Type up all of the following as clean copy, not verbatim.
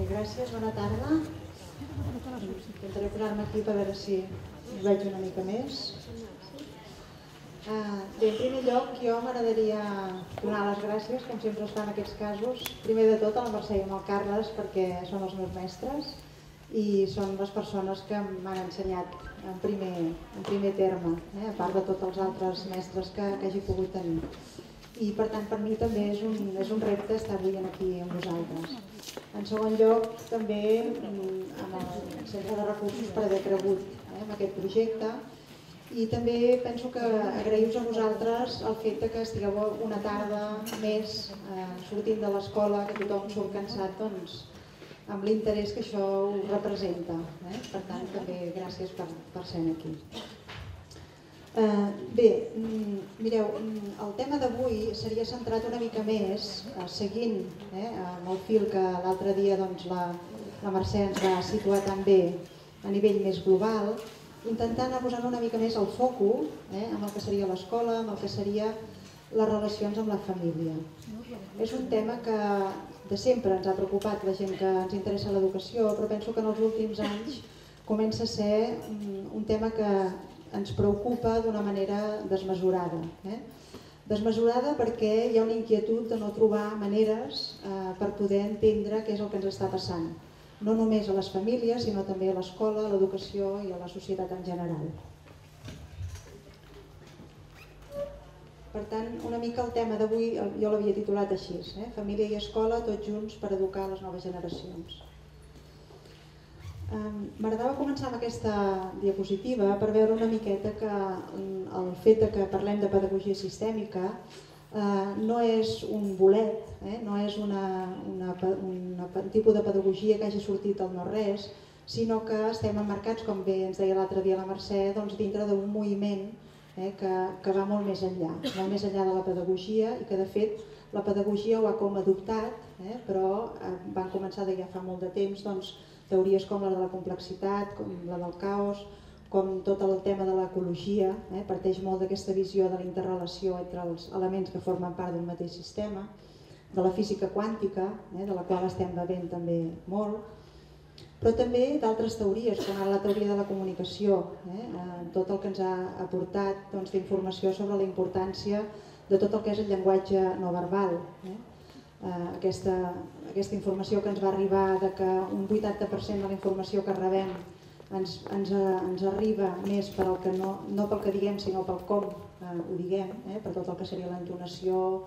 Gràcies, bona tarda. Intentaré posar-me aquí per veure si us veig una mica més. Bé, en primer lloc, jo m'agradaria donar les gràcies, com sempre es fa en aquests casos, primer de tot a la Mercè i al Carles, perquè són els meus mestres i són les persones que m'han ensenyat en primer terme, a part de tots els altres mestres que hagi pogut tenir. I per tant per mi també és un repte estar avui aquí amb vosaltres. En segon lloc, també amb el Centre de Recursos per haver cregut en aquest projecte, i també penso que agrair-vos a vosaltres el fet que estigueu una tarda més sortint de l'escola, que tothom surt cansat, doncs, amb l'interès que això us representa. Per tant, també gràcies per ser aquí. Bé, mireu, el tema d'avui seria centrat una mica més, seguint amb el fil que l'altre dia la Mercè ens va situar també a nivell més global, intentant anar posant una mica més el foco amb el que seria l'escola, amb el que seria les relacions amb la família. És un tema que de sempre ens ha preocupat la gent que ens interessa l'educació, però penso que en els últims anys comença a ser un tema que ens preocupa d'una manera desmesurada. Desmesurada perquè hi ha una inquietud de no trobar maneres per poder entendre què és el que ens està passant. No només a les famílies, sinó també a l'escola, a l'educació i a la societat en general. Per tant, una mica el tema d'avui jo l'havia titulat així, família i escola, tots junts per educar les noves generacions. M'agradava començar amb aquesta diapositiva per veure una miqueta que el fet que parlem de pedagogia sistèmica no és un bolet, no és un tipus de pedagogia que hagi sortit del no-res, sinó que estem emmarcats, com bé ens deia l'altre dia la Mercè, dintre d'un moviment que va molt més enllà de la pedagogia i que de fet la pedagogia ho ha com adoptat, però van començar ja fa molt de temps teories com la de la complexitat, com la del caos, com tot el tema de l'ecologia, parteix molt d'aquesta visió de la interrelació entre els elements que formen part d'un mateix sistema, de la física quàntica, de la qual estem bevent també molt, però també d'altres teories, com ara la teoria de la comunicació, tot el que ens ha aportat d'informació sobre la importància de tot el que és el llenguatge no verbal. Aquesta informació que ens va arribar de que un 80% de la informació que rebem ens arriba més pel que no pel que diguem, sinó pel com ho diguem, per tot el que seria l'entonació,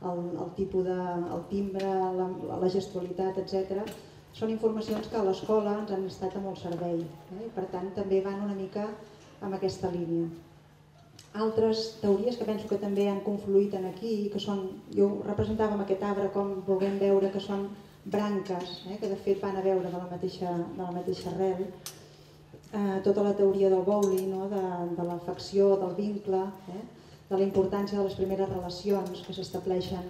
el tipus el timbre, la gestualitat, etc. Són informacions que a l'escola ens han estat a molt servei i per tant també van una mica en aquesta línia. Altres teories que penso que també han confluït aquí, que són, jo ho representava amb aquest arbre com vulguem veure que són branques, que de fet van a veure de la mateixa arrel, tota la teoria del Bowley, de l'afecció, del vincle, de la importància de les primeres relacions que s'estableixen,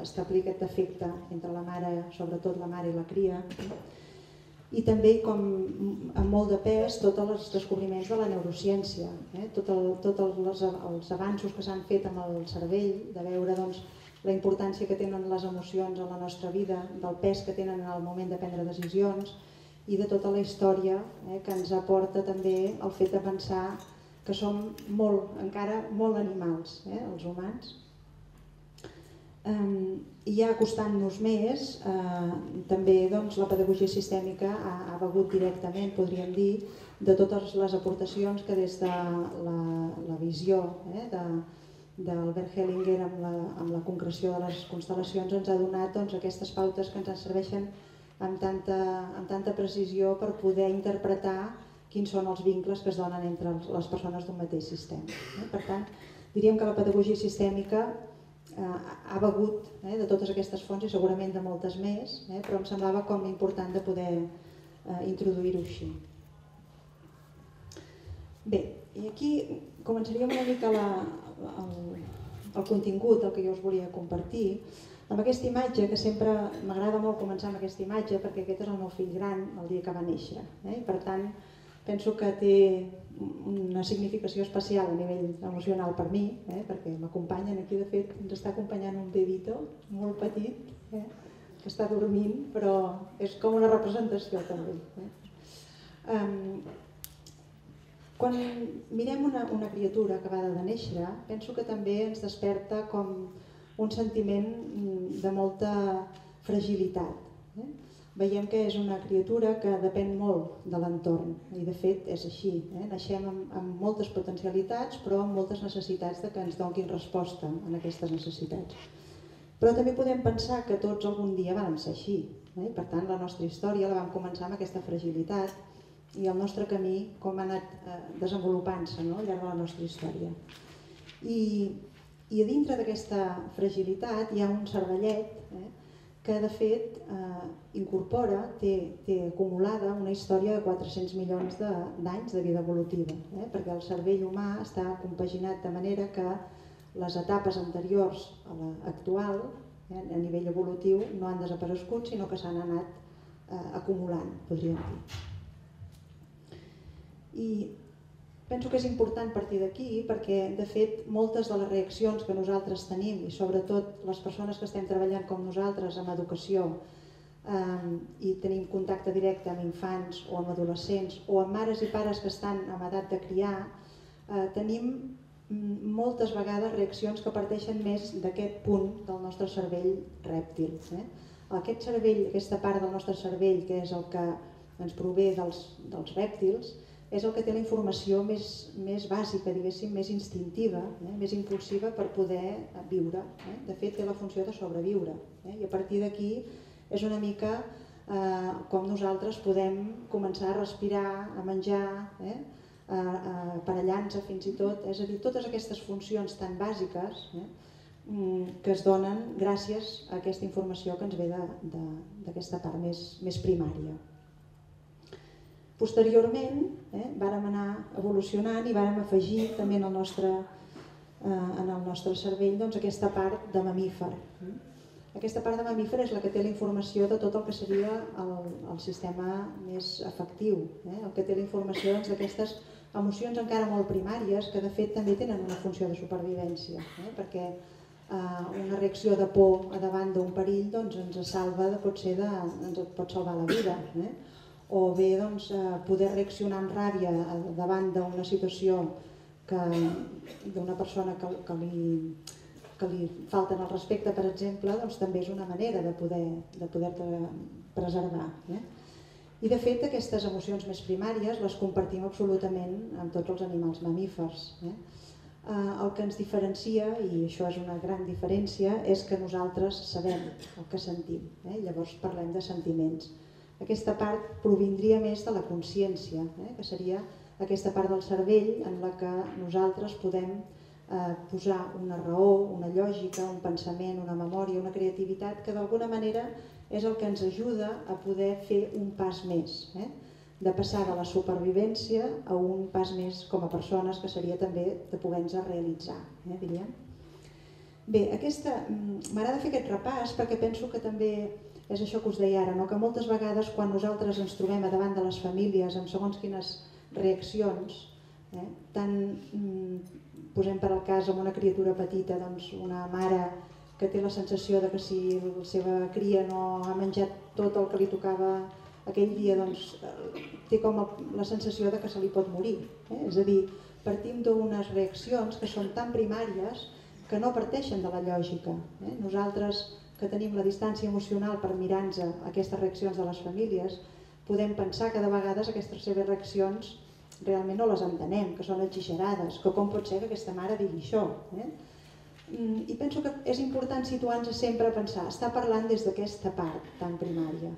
establir aquest efecte entre la mare, sobretot la mare i la cria, i també com amb molt de pes tots els descobriments de la neurociència, tots els avanços que s'han fet amb el cervell, de veure la importància que tenen les emocions en la nostra vida, del pes que tenen en el moment de prendre decisions i de tota la història que ens aporta també el fet de pensar que som encara molt animals, els humans. I ja acostant-nos més, també la pedagogia sistèmica ha begut directament, podríem dir, de totes les aportacions que des de la visió d'Albert Hellinger amb la concreció de les constel·lacions ens ha donat aquestes pautes que ens serveixen amb tanta precisió per poder interpretar quins són els vincles que es donen entre les persones d'un mateix sistema. Per tant, diríem que la pedagogia sistèmica ha begut de totes aquestes fonts i segurament de moltes més, però em semblava com important de poder introduir-ho així. Bé, i aquí començaríem una mica el contingut, el que jo us volia compartir, amb aquesta imatge que sempre m'agrada molt començar amb aquesta imatge perquè aquest és el meu fill gran el dia que va néixer i per tant penso que té una significació especial a nivell emocional per mi, perquè m'acompanyen aquí, de fet ens està acompanyant un bebito molt petit que està dormint, però és com una representació també. Quan mirem una criatura acabada de néixer, penso que també ens desperta com un sentiment de molta fragilitat. Veiem que és una criatura que depèn molt de l'entorn i de fet és així. Naixem amb moltes potencialitats però amb moltes necessitats de que ens donin resposta a aquestes necessitats. Però també podem pensar que tots algun dia vam ser així. Per tant, la nostra història la vam començar amb aquesta fragilitat i el nostre camí com ha anat desenvolupant-se al llarg de la nostra història. I a dintre d'aquesta fragilitat hi ha un cervellet que de fet incorpora, té acumulada una història de 400 milions d'anys de vida evolutiva, perquè el cervell humà està compaginat de manera que les etapes anteriors a l'actual, a nivell evolutiu, no han desaparegut, sinó que s'han anat acumulant, podríem dir. I penso que és important partir d'aquí perquè, de fet, moltes de les reaccions que nosaltres tenim, i sobretot les persones que estem treballant com nosaltres amb educació i tenim contacte directe amb infants o amb adolescents o amb mares i pares que estan en edat de criar, tenim moltes vegades reaccions que parteixen més d'aquest punt del nostre cervell rèptil. Aquest cervell, aquesta part del nostre cervell, que és el que ens prové dels rèptils, és el que té la informació més bàsica, diguéssim, més instintiva, més impulsiva per poder viure. De fet, té la funció de sobreviure. I a partir d'aquí és una mica com nosaltres podem començar a respirar, a menjar, aparellant-se fins i tot, és a dir, totes aquestes funcions tan bàsiques que es donen gràcies a aquesta informació que ens ve d'aquesta part més primària. Posteriorment vàrem anar evolucionant i vàrem afegir també en el nostre cervell aquesta part de mamífer. Aquesta part de mamífer és la que té la informació de tot el que seria el sistema més afectiu, el que té la informació d'aquestes emocions encara molt primàries que de fet també tenen una funció de supervivència, perquè una reacció de por davant d'un perill ens salva, ens pot salvar la vida, o bé poder reaccionar amb ràbia davant d'una situació d'una persona que li falten el respecte, per exemple, també és una manera de poder-te preservar. I de fet aquestes emocions més primàries les compartim absolutament amb tots els animals mamífers. El que ens diferencia, i això és una gran diferència, és que nosaltres sabem el que sentim, llavors parlem de sentiments. Aquesta part provindria més de la consciència, que seria aquesta part del cervell en la que nosaltres podem posar una raó, una lògica, un pensament, una memòria, una creativitat que d'alguna manera és el que ens ajuda a poder fer un pas més, de passar de la supervivència a un pas més com a persones, que seria també de poder-nos realitzar, diríem. Bé, m'agrada fer aquest repàs perquè penso que també és això que us deia ara, que moltes vegades quan nosaltres ens trobem davant de les famílies amb segons quines reaccions, tant posem per al cas amb una criatura petita, una mare que té la sensació que si la seva cria no ha menjat tot el que li tocava aquell dia, té com la sensació que se li pot morir. És a dir, partim d'unes reaccions que són tan primàries que no parteixen de la lògica. Nosaltres, que tenim la distància emocional per mirar-nos aquestes reaccions de les famílies, podem pensar que de vegades aquestes seves reaccions realment no les entenem, que són exagerades, que com pot ser que aquesta mare digui això. I penso que és important situar-nos sempre a pensar, està parlant des d'aquesta part tan primària.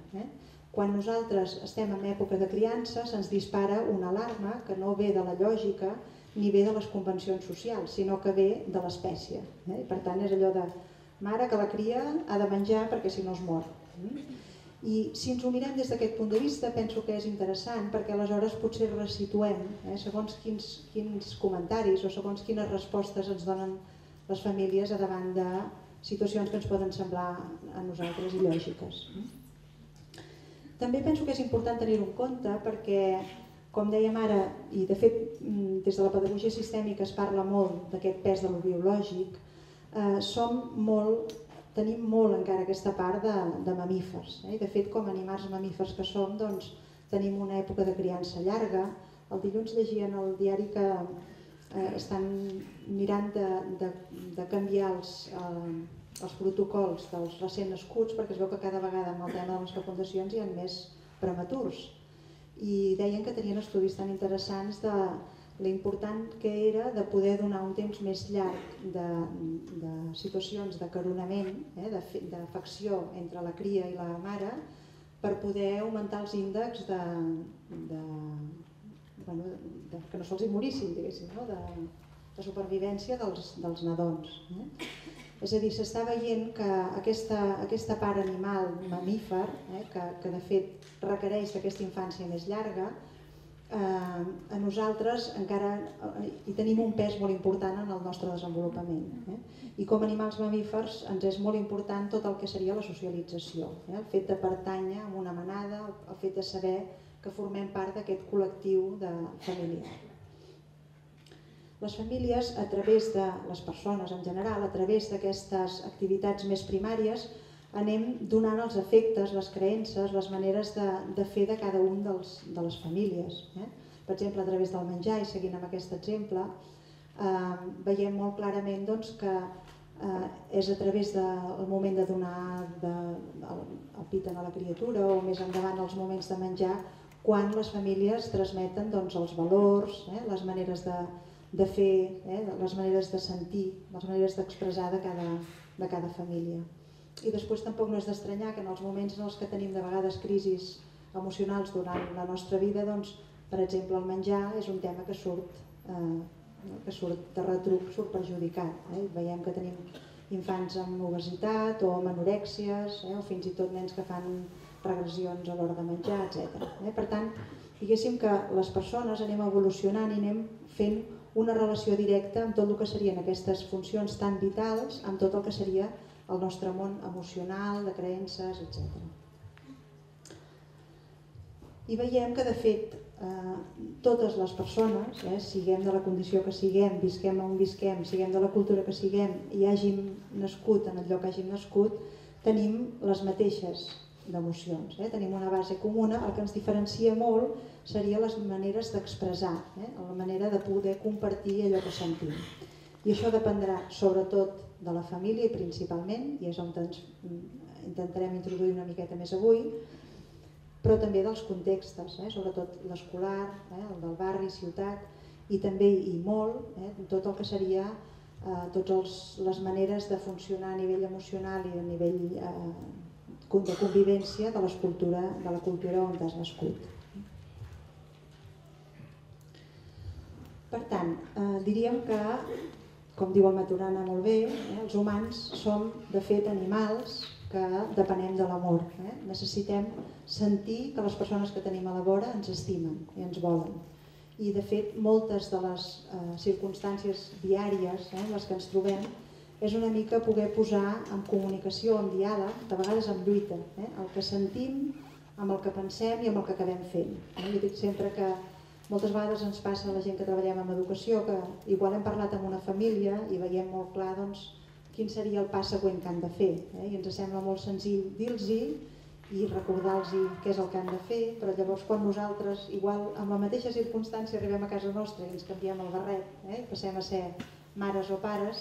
Quan nosaltres estem en època de criança se'ns dispara una alarma que no ve de la lògica ni ve de les convencions socials, sinó que ve de l'espècie. Per tant, és allò de mare que la cria ha de menjar perquè si no es mor. I si ens ho mirem des d'aquest punt de vista penso que és interessant perquè aleshores potser resituem segons quins comentaris o segons quines respostes ens donen les famílies davant de situacions que ens poden semblar a nosaltres il·lògiques. També penso que és important tenir-ho en compte perquè, com dèiem ara, i de fet des de la pedagogia sistèmica es parla molt d'aquest pes de lo biològic, som molt tenim molt encara aquesta part de mamífers. I de fet, com a animals mamífers que som, doncs, tenim una època de criança llarga. El dilluns llegia en el diari que estan mirant de canviar els protocols dels recent nascuts perquè es veu que cada vegada amb el tema de les fecundacions hi ha més prematurs. I deien que tenien estudis tan interessants de l'important que era de poder donar un temps més llarg de situacions de caronament, d'afecció entre la cria i la mare, per poder augmentar els índexs que no se'ls morissin, diguéssim, de supervivència dels nadons. És a dir, s'està veient que aquesta part animal mamífer, que de fet requereix d'aquesta infància més llarga, a nosaltres encara hi tenim un pes molt important en el nostre desenvolupament. I com a animals mamífers ens és molt important tot el que seria la socialització, el fet de pertànyer a una manada, el fet de saber que formem part d'aquest col·lectiu familiar. Les famílies, a través de les persones en general, a través d'aquestes activitats més primàries, anem donant els efectes, les creences, les maneres de fer de cada un de les famílies. Per exemple, a través del menjar, i seguint amb aquest exemple, veiem molt clarament que és a través del moment de donar el pit a la criatura o més endavant els moments de menjar quan les famílies transmeten els valors, les maneres de fer, les maneres de sentir, les maneres d'expressar de cada família. I després tampoc no és d'estranyar que en els moments en els que tenim de vegades crisis emocionals durant la nostra vida, per exemple, el menjar és un tema que surt de retruc, surt perjudicat. Veiem que tenim infants amb obesitat o amb anorèxies, o fins i tot nens que fan regressions a l'hora de menjar, etc. Per tant, diguéssim que les persones anem evolucionant i anem fent una relació directa amb tot el que serien aquestes funcions tan vitals, amb tot el que seria el nostre món emocional, de creences, etc. I veiem que, de fet, totes les persones, siguem de la condició que siguem, visquem on visquem, siguem de la cultura que siguem i hàgim nascut en el lloc que hàgim nascut, tenim les mateixes d'emocions. Tenim una base comuna, el que ens diferencia molt seria les maneres d'expressar, la manera de poder compartir allò que sentim. I això dependrà sobretot de la família i principalment, i és on ens intentarem introduir una miqueta més avui, però també dels contextes, sobretot l'escolar, el del barri, ciutat, i també i molt tot el que seria totes les maneres de funcionar a nivell emocional i a nivell de convivència de la cultura on has nascut. Per tant, diríem que, com diu el Maturana molt bé, els humans som de fet animals que depenem de l'amor. Necessitem sentir que les persones que tenim a la vora ens estimen i ens volen. I de fet moltes de les circumstàncies diàries en les que ens trobem és una mica poder posar en comunicació, en diàleg, de vegades en lluita, el que sentim amb el que pensem i amb el que acabem fent. Jo dic sempre que moltes vegades ens passa a la gent que treballem en educació que igual hem parlat amb una família i veiem molt clar quin seria el pas següent que han de fer. I ens sembla molt senzill dir-los-hi i recordar-los què és el que han de fer, però llavors quan nosaltres, igual amb la mateixa circumstància, arribem a casa nostra i ens canviem el barret i passem a ser mares o pares,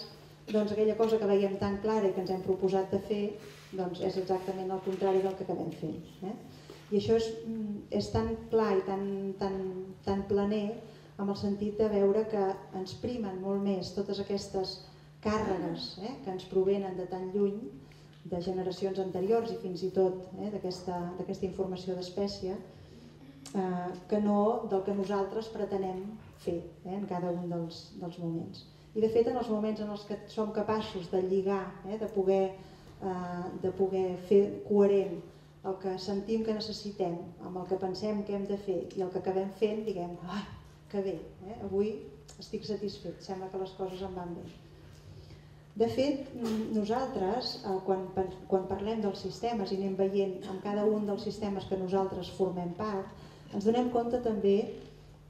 doncs aquella cosa que veiem tan clara i que ens hem proposat de fer és exactament el contrari del que acabem fent. I això és tan clar i tan planer amb el sentit de veure que ens primen molt més totes aquestes càrregues que ens provenen de tan lluny, de generacions anteriors i fins i tot d'aquesta informació d'espècie, que no del que nosaltres pretenem fer en cada un dels moments. I de fet en els moments en els que som capaços de lligar, de poder fer coherent el que sentim que necessitem amb el que pensem que hem de fer i el que acabem fent, diguem, ai, que bé, avui estic satisfet, sembla que les coses em van bé. De fet, nosaltres, quan parlem dels sistemes i anem veient en cada un dels sistemes que nosaltres formem part, ens donem compte també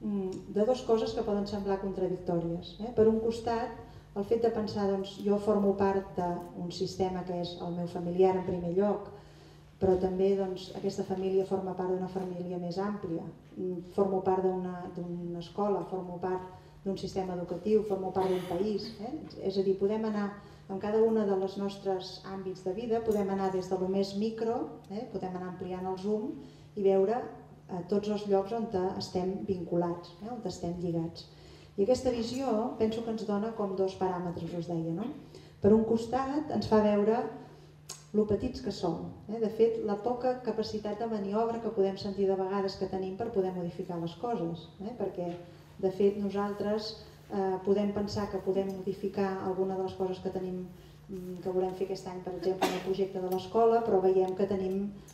de dues coses que poden semblar contradictòries. Per un costat, el fet de pensar, doncs, jo formo part d'un sistema que és el meu familiar en primer lloc, però també doncs, aquesta família forma part d'una família més àmplia, formo part d'una escola, formo part d'un sistema educatiu, formo part d'un país. És a dir, podem anar en cada un dels nostres àmbits de vida, podem anar des de lo més micro, podem anar ampliant el zoom i veure tots els llocs on estem vinculats, on estem lligats. I aquesta visió penso que ens dona com dos paràmetres, us deia. No? Per un costat ens fa veure lo petits que som. De fet, la poca capacitat de maniobra que podem sentir de vegades que tenim per poder modificar les coses. Perquè, de fet, nosaltres podem pensar que podem modificar alguna de les coses que tenim, que volem fer aquest any, per exemple, en el projecte de l'escola, però veiem que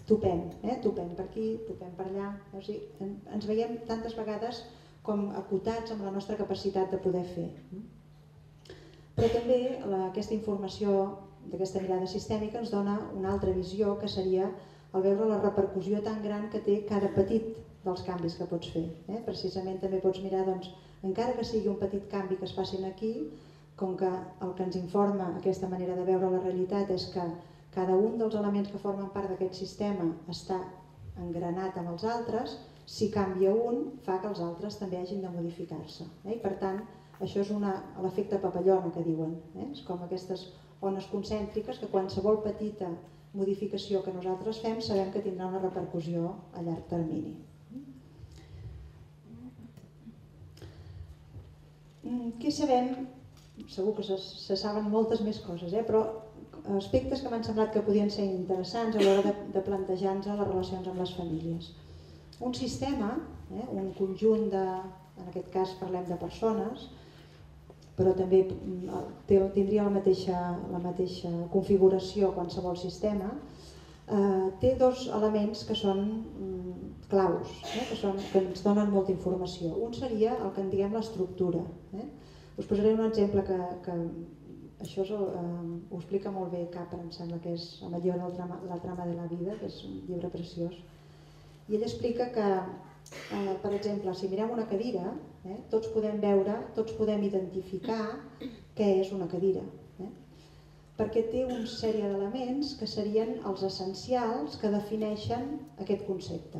topem per aquí, topem per allà. O sigui, ens veiem tantes vegades com acotats amb la nostra capacitat de poder fer. Però també aquesta informació d'aquesta mirada sistèmica ens dona una altra visió, que seria el veure la repercussió tan gran que té cada petit dels canvis que pots fer. Precisament també pots mirar, doncs, encara que sigui un petit canvi que es facin aquí, com que el que ens informa aquesta manera de veure la realitat és que cada un dels elements que formen part d'aquest sistema està engranat amb els altres, si canvia un, fa que els altres també hagin de modificar-se. I per tant, això és l'efecte papallona que diuen. És com aquestes ones concèntriques que qualsevol petita modificació que nosaltres fem sabem que tindrà una repercussió a llarg termini. Què sabem? Segur que se saben moltes més coses, però aspectes que m'han semblat que podien ser interessants a l'hora de plantejar-nos les relacions amb les famílies. Un sistema, un conjunt en aquest cas parlem de persones, però també tindria la mateixa configuració qualsevol sistema, té dos elements que són claus, que ens donen molta informació. Un seria el que en diguem l'estructura. Us posaré un exemple que això ho explica molt bé Capra, em sembla que és el llibre La trama de la vida, que és un llibre preciós. I ell explica que, per exemple, si mirem una cadira, tots podem veure, tots podem identificar què és una cadira. Perquè té una sèrie d'elements que serien els essencials que defineixen aquest concepte.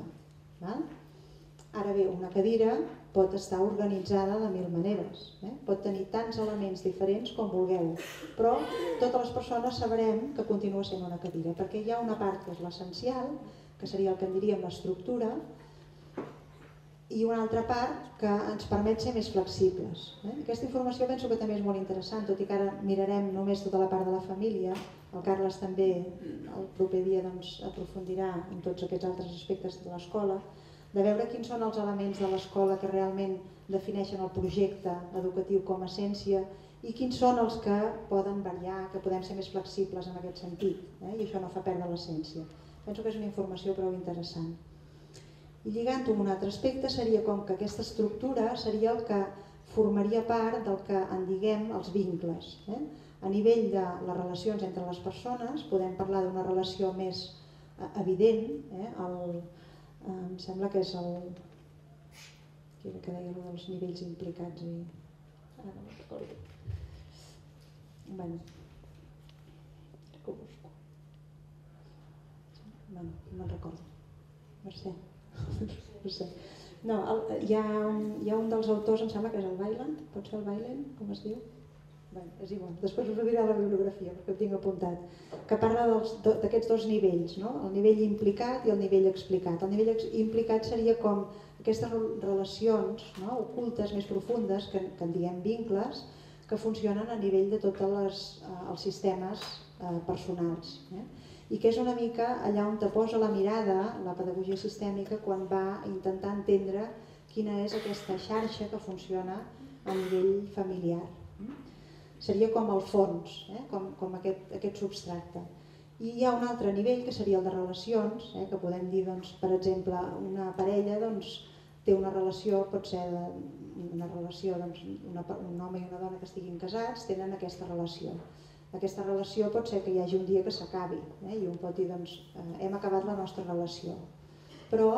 Ara bé, una cadira pot estar organitzada de mil maneres, pot tenir tants elements diferents com vulgueu, però totes les persones sabrem que continua sent una cadira, perquè hi ha una part que és l'essencial, que seria el que en diríem l'estructura, i una altra part que ens permet ser més flexibles. Aquesta informació penso que també és molt interessant, tot i que ara mirarem només tota la part de la família. El Carles també el proper dia aprofundirà en tots aquests altres aspectes de l'escola, de veure quins són els elements de l'escola que realment defineixen el projecte educatiu com a essència i quins són els que poden variar, que podem ser més flexibles en aquest sentit, i això no fa perdre l'essència. Penso que és una informació prou interessant. I lligant-ho amb un altre aspecte seria com que aquesta estructura seria el que formaria part del que en diguem els vincles. A nivell de les relacions entre les persones podem parlar d'una relació més evident, em sembla que és el que deia dels nivells implicats i ara no me'n recordo. Que ho busco. No me'n recordo. Mercè. No, hi ha un dels autors, em sembla que és el Weiland, pot ser el Weiland, com es diu? Bé, és igual, després us ho diré a la bibliografia perquè ho tinc apuntat, que parla d'aquests dos nivells, el nivell implicat i el nivell explicat. El nivell implicat seria com aquestes relacions ocultes, més profundes, que en diem vincles, que funcionen a nivell de tots els sistemes personals. I que és una mica allà on te posa la mirada la pedagogia sistèmica quan va intentar entendre quina és aquesta xarxa que funciona a nivell familiar. Seria com el fons, com aquest substracte. I hi ha un altre nivell que seria el de relacions, que podem dir, per exemple, una parella té una relació, pot ser una relació, un home i una dona que estiguin casats, tenen aquesta relació. Aquesta relació pot ser que hi hagi un dia que s'acabi i un pot dir, hem acabat la nostra relació. però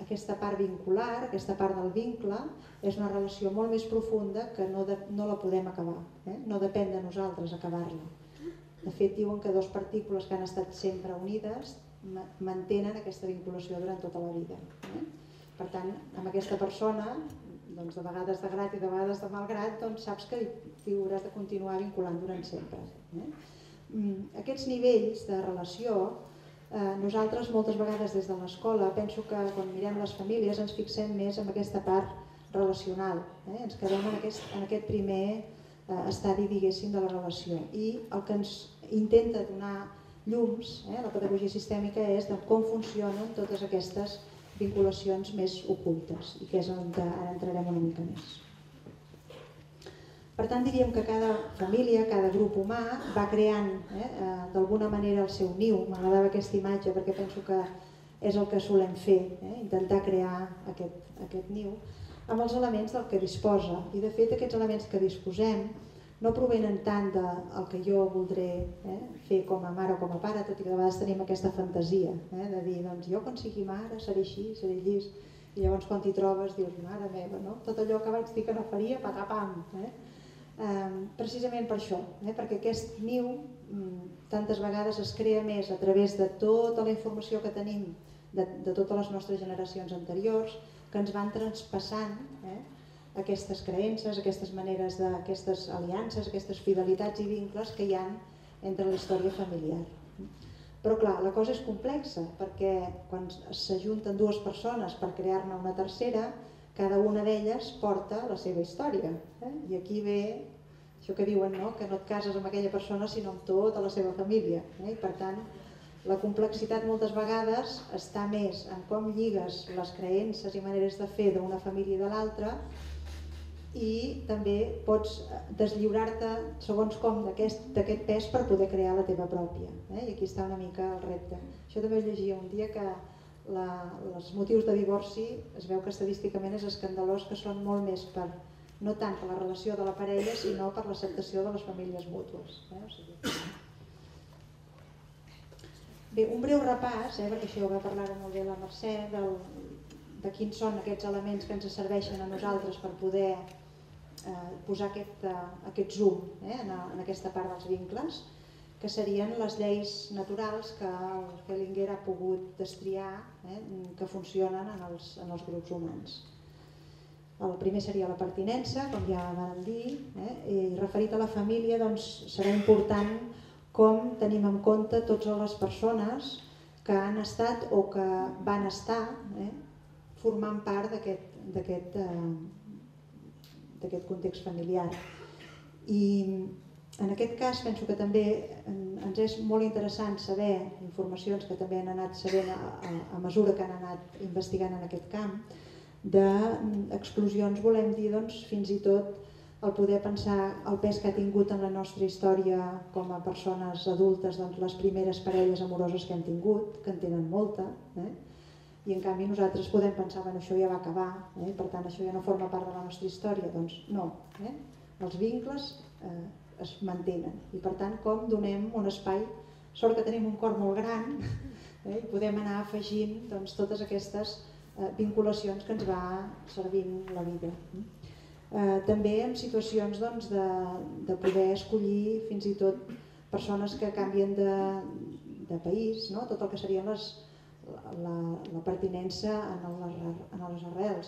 aquesta part vincular, aquesta part del vincle, és una relació molt més profunda que no la podem acabar, no depèn de nosaltres acabar-la. De fet, diuen que dues partícules que han estat sempre unides mantenen aquesta vinculació durant tota la vida. Per tant, amb aquesta persona, de vegades de grat i de vegades de malgrat, saps que t'hi hauràs de continuar vinculant durant sempre. Aquests nivells de relació, nosaltres moltes vegades des de l'escola, penso que quan mirem les famílies ens fixem més en aquesta part relacional, ens quedem en aquest primer estadi, diguéssim, de la relació, i el que ens intenta donar llums, la pedagogia sistèmica, és de com funcionen totes aquestes vinculacions més ocultes, i que és on ara entrarem una mica més. Per tant, diríem que cada família, cada grup humà va creant d'alguna manera el seu niu. M'agradava aquesta imatge perquè penso que és el que solem fer, intentar crear aquest niu amb els elements del que disposa. I de fet aquests elements que disposem no provenen tant del que jo voldré fer com a mare o com a pare, tot i que de vegades tenim aquesta fantasia de dir, doncs jo quan sigui mare seré així, seré allí, i llavors quan t'hi trobes dius, mare meva, tot allò que vaig dir que no faria, patapam. Precisament per això, perquè aquest niu tantes vegades es crea més a través de tota la informació que tenim de totes les nostres generacions anteriors, que ens van traspassant aquestes creences, aquestes maneres, aquestes aliances, aquestes fidelitats i vincles que hi ha entre la història familiar. Però clar, la cosa és complexa, perquè quan s'ajunten dues persones per crear-ne una tercera, cada una d'elles porta la seva història. I aquí ve això que diuen, que no et cases amb aquella persona sinó amb tota la seva família. I per tant, la complexitat moltes vegades està més en com lligues les creences i maneres de fer d'una família i de l'altra, i també pots deslliurar-te segons com d'aquest pes per poder crear la teva pròpia. I aquí està una mica el repte. Això també ho llegia un dia, que els motius de divorci es veu que estadísticament és escandalós, que són molt més no tant per la relació de la parella, sinó per l'acceptació de les famílies mútues. Bé, un breu repàs, perquè això ho va parlar molt bé la Mercè, de quins són aquests elements que ens serveixen a nosaltres per poder posar aquest zoom en aquesta part dels vincles, que serien les lleis naturals que el Hellinger ha pogut destriar, que funcionen en els grups humans. El primer seria la pertinença, com ja vam dir, i referit a la família serà important com tenim en compte totes les persones que han estat o que van estar formant part d'aquest context familiar. I en aquest cas penso que també ens és molt interessant saber informacions que també han anat sabent a mesura que han anat investigant en aquest camp, d'exclusions, volem dir, fins i tot el poder pensar el pes que ha tingut en la nostra història com a persones adultes, les primeres parelles amoroses que hem tingut, que en tenen molta, i en canvi nosaltres podem pensar que això ja va acabar, per tant això ja no forma part de la nostra història. Doncs no, els vincles es mantenen, i per tant com donem un espai, sort que tenim un cor molt gran, i podem anar afegint totes aquestes vinculacions que ens va servint la vida. També en situacions de poder escollir fins i tot persones que canvien de país, tot el que serien la pertinença en les arrels,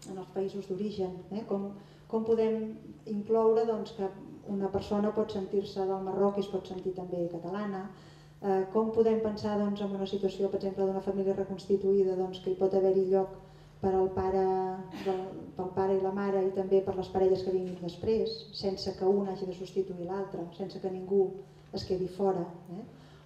en els països d'origen, com podem incloure que una persona pot sentir-se del Marroc i es pot sentir també catalana, com podem pensar en una situació, per exemple, d'una família reconstituïda, que hi pot haver-hi lloc per al pare i la mare i també per les parelles que vinguin després, sense que un hagi de substituir l'altre, sense que ningú es quedi fora.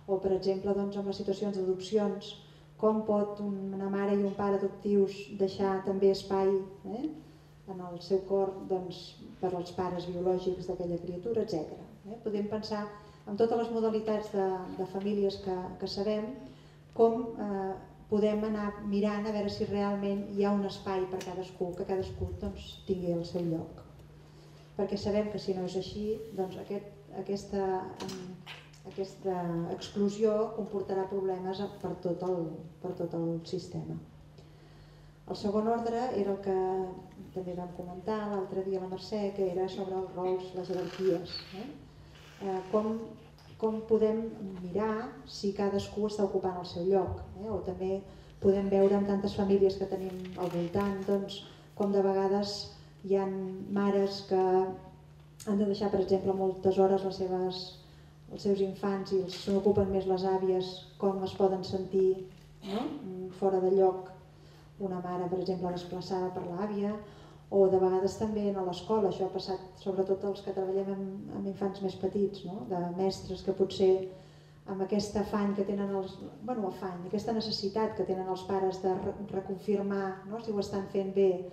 O, per exemple, en les situacions d'adopcions, com pot una mare i un pare adoptius deixar també espai en el seu cor per als pares biològics d'aquella criatura, etc. Podem pensar en totes les modalitats de famílies que sabem, com podem anar mirant a veure si realment hi ha un espai per cadascú, que cadascú tingui el seu lloc. Perquè sabem que si no és així, aquesta exclusió comportarà problemes per tot el sistema. El segon ordre era el que també vam comentar l'altre dia a la Mercè, que era sobre els rols, les jerarquies. Com podem mirar si cadascú està ocupant el seu lloc, o també podem veure en tantes famílies que tenim al voltant, doncs, com de vegades hi ha mares que han de deixar, per exemple, moltes hores els seus infants i se n'ocupen més les àvies, com es poden sentir, no? Fora de lloc una mare, per exemple, desplaçada per l'àvia, o de vegades també a l'escola. Això ha passat sobretot als que treballem amb infants més petits, no? De mestres que potser amb aquest afany que tenen aquesta necessitat que tenen els pares de reconfirmar, no? Si ho estan fent bé.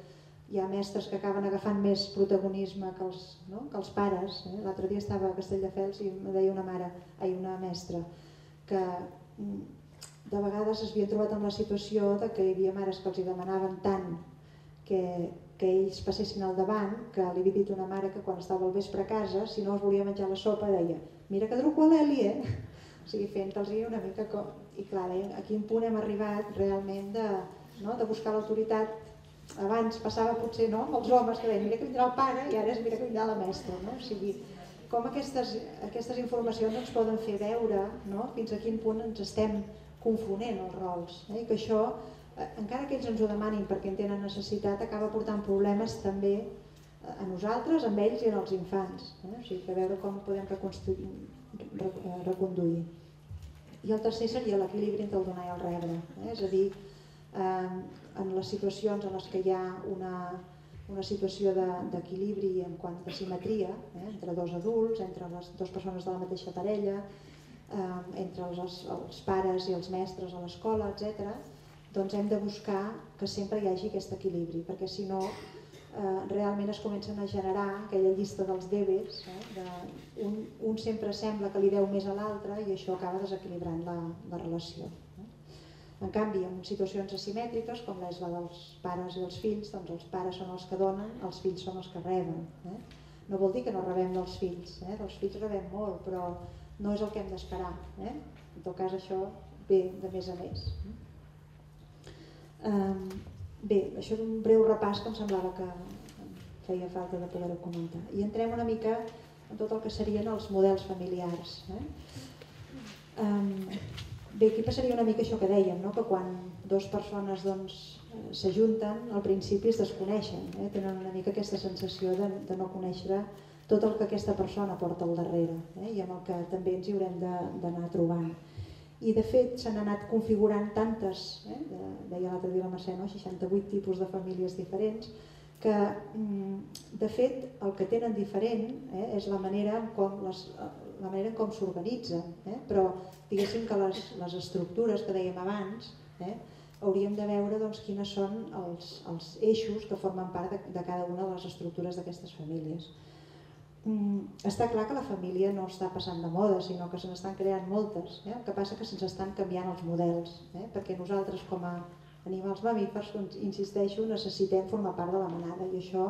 Hi ha mestres que acaben agafant més protagonisme que els pares. L'altre dia estava a Castelldefels i em deia una mestra que de vegades s'havien trobat amb la situació de que hi havia mares que els demanaven tant que ells passessin al davant, que li havia dit una mare que quan estava al vespre a casa, si no es volia menjar la sopa, deia: mira que truco a l'Eli, O sigui, fent-los una mica com... I clar, a quin punt hem arribat realment de buscar l'autoritat. Abans passava potser amb els homes que deien: mira que vindrà el pare, i ara és mira que vindrà la mestra. O sigui, com aquestes informacions ens poden fer veure fins a quin punt ens estem confonent els rols, i que això, encara que ells ens ho demanin perquè en tenen necessitat, acaba portant problemes també a nosaltres, amb ells i en els infants. O sigui, que veure com podem reconduir. I el tercer seria l'equilibri entre el donar i el rebre. És a dir, en les situacions en les que hi ha una situació d'equilibri en quant a simetria, entre dos adults, entre les dues persones de la mateixa parella, entre els pares i els mestres a l'escola, etc., doncs hem de buscar que sempre hi hagi aquest equilibri, perquè si no realment es comencen a generar aquella llista dels deures, un sempre sembla que li deu més a l'altre i això acaba desequilibrant la relació. En canvi, en situacions asimètriques, com és la dels pares i els fills, doncs els pares són els que donen, els fills són els que reben. No vol dir que no rebem dels fills rebem molt, però no és el que hem d'esperar. En tot cas, això ve de més a més. Bé, això és un breu repàs que em semblava que feia falta de poder-ho comentar. I entrem una mica en tot el que serien els models familiars. Bé, aquí passaria una mica això que dèiem, que quan dues persones s'ajunten, al principi es desconeixen, tenen una mica aquesta sensació de no conèixer tot el que aquesta persona porta al darrere, i amb el que també ens hi haurem d'anar trobant. I de fet s'han anat configurant tantes, deia l'altre dia la Mercè, 68 tipus de famílies diferents, que de fet el que tenen diferent és la manera en com s'organitzen, però diguéssim que les estructures que dèiem abans hauríem de veure quines són els eixos que formen part de cada una de les estructures d'aquestes famílies. Està clar que la família no està passant de moda, sinó que se n'estan creant moltes. El que passa que se'ns estan canviant els models, perquè nosaltres com a animals mamífers, insisteixo, necessitem formar part de la manada i això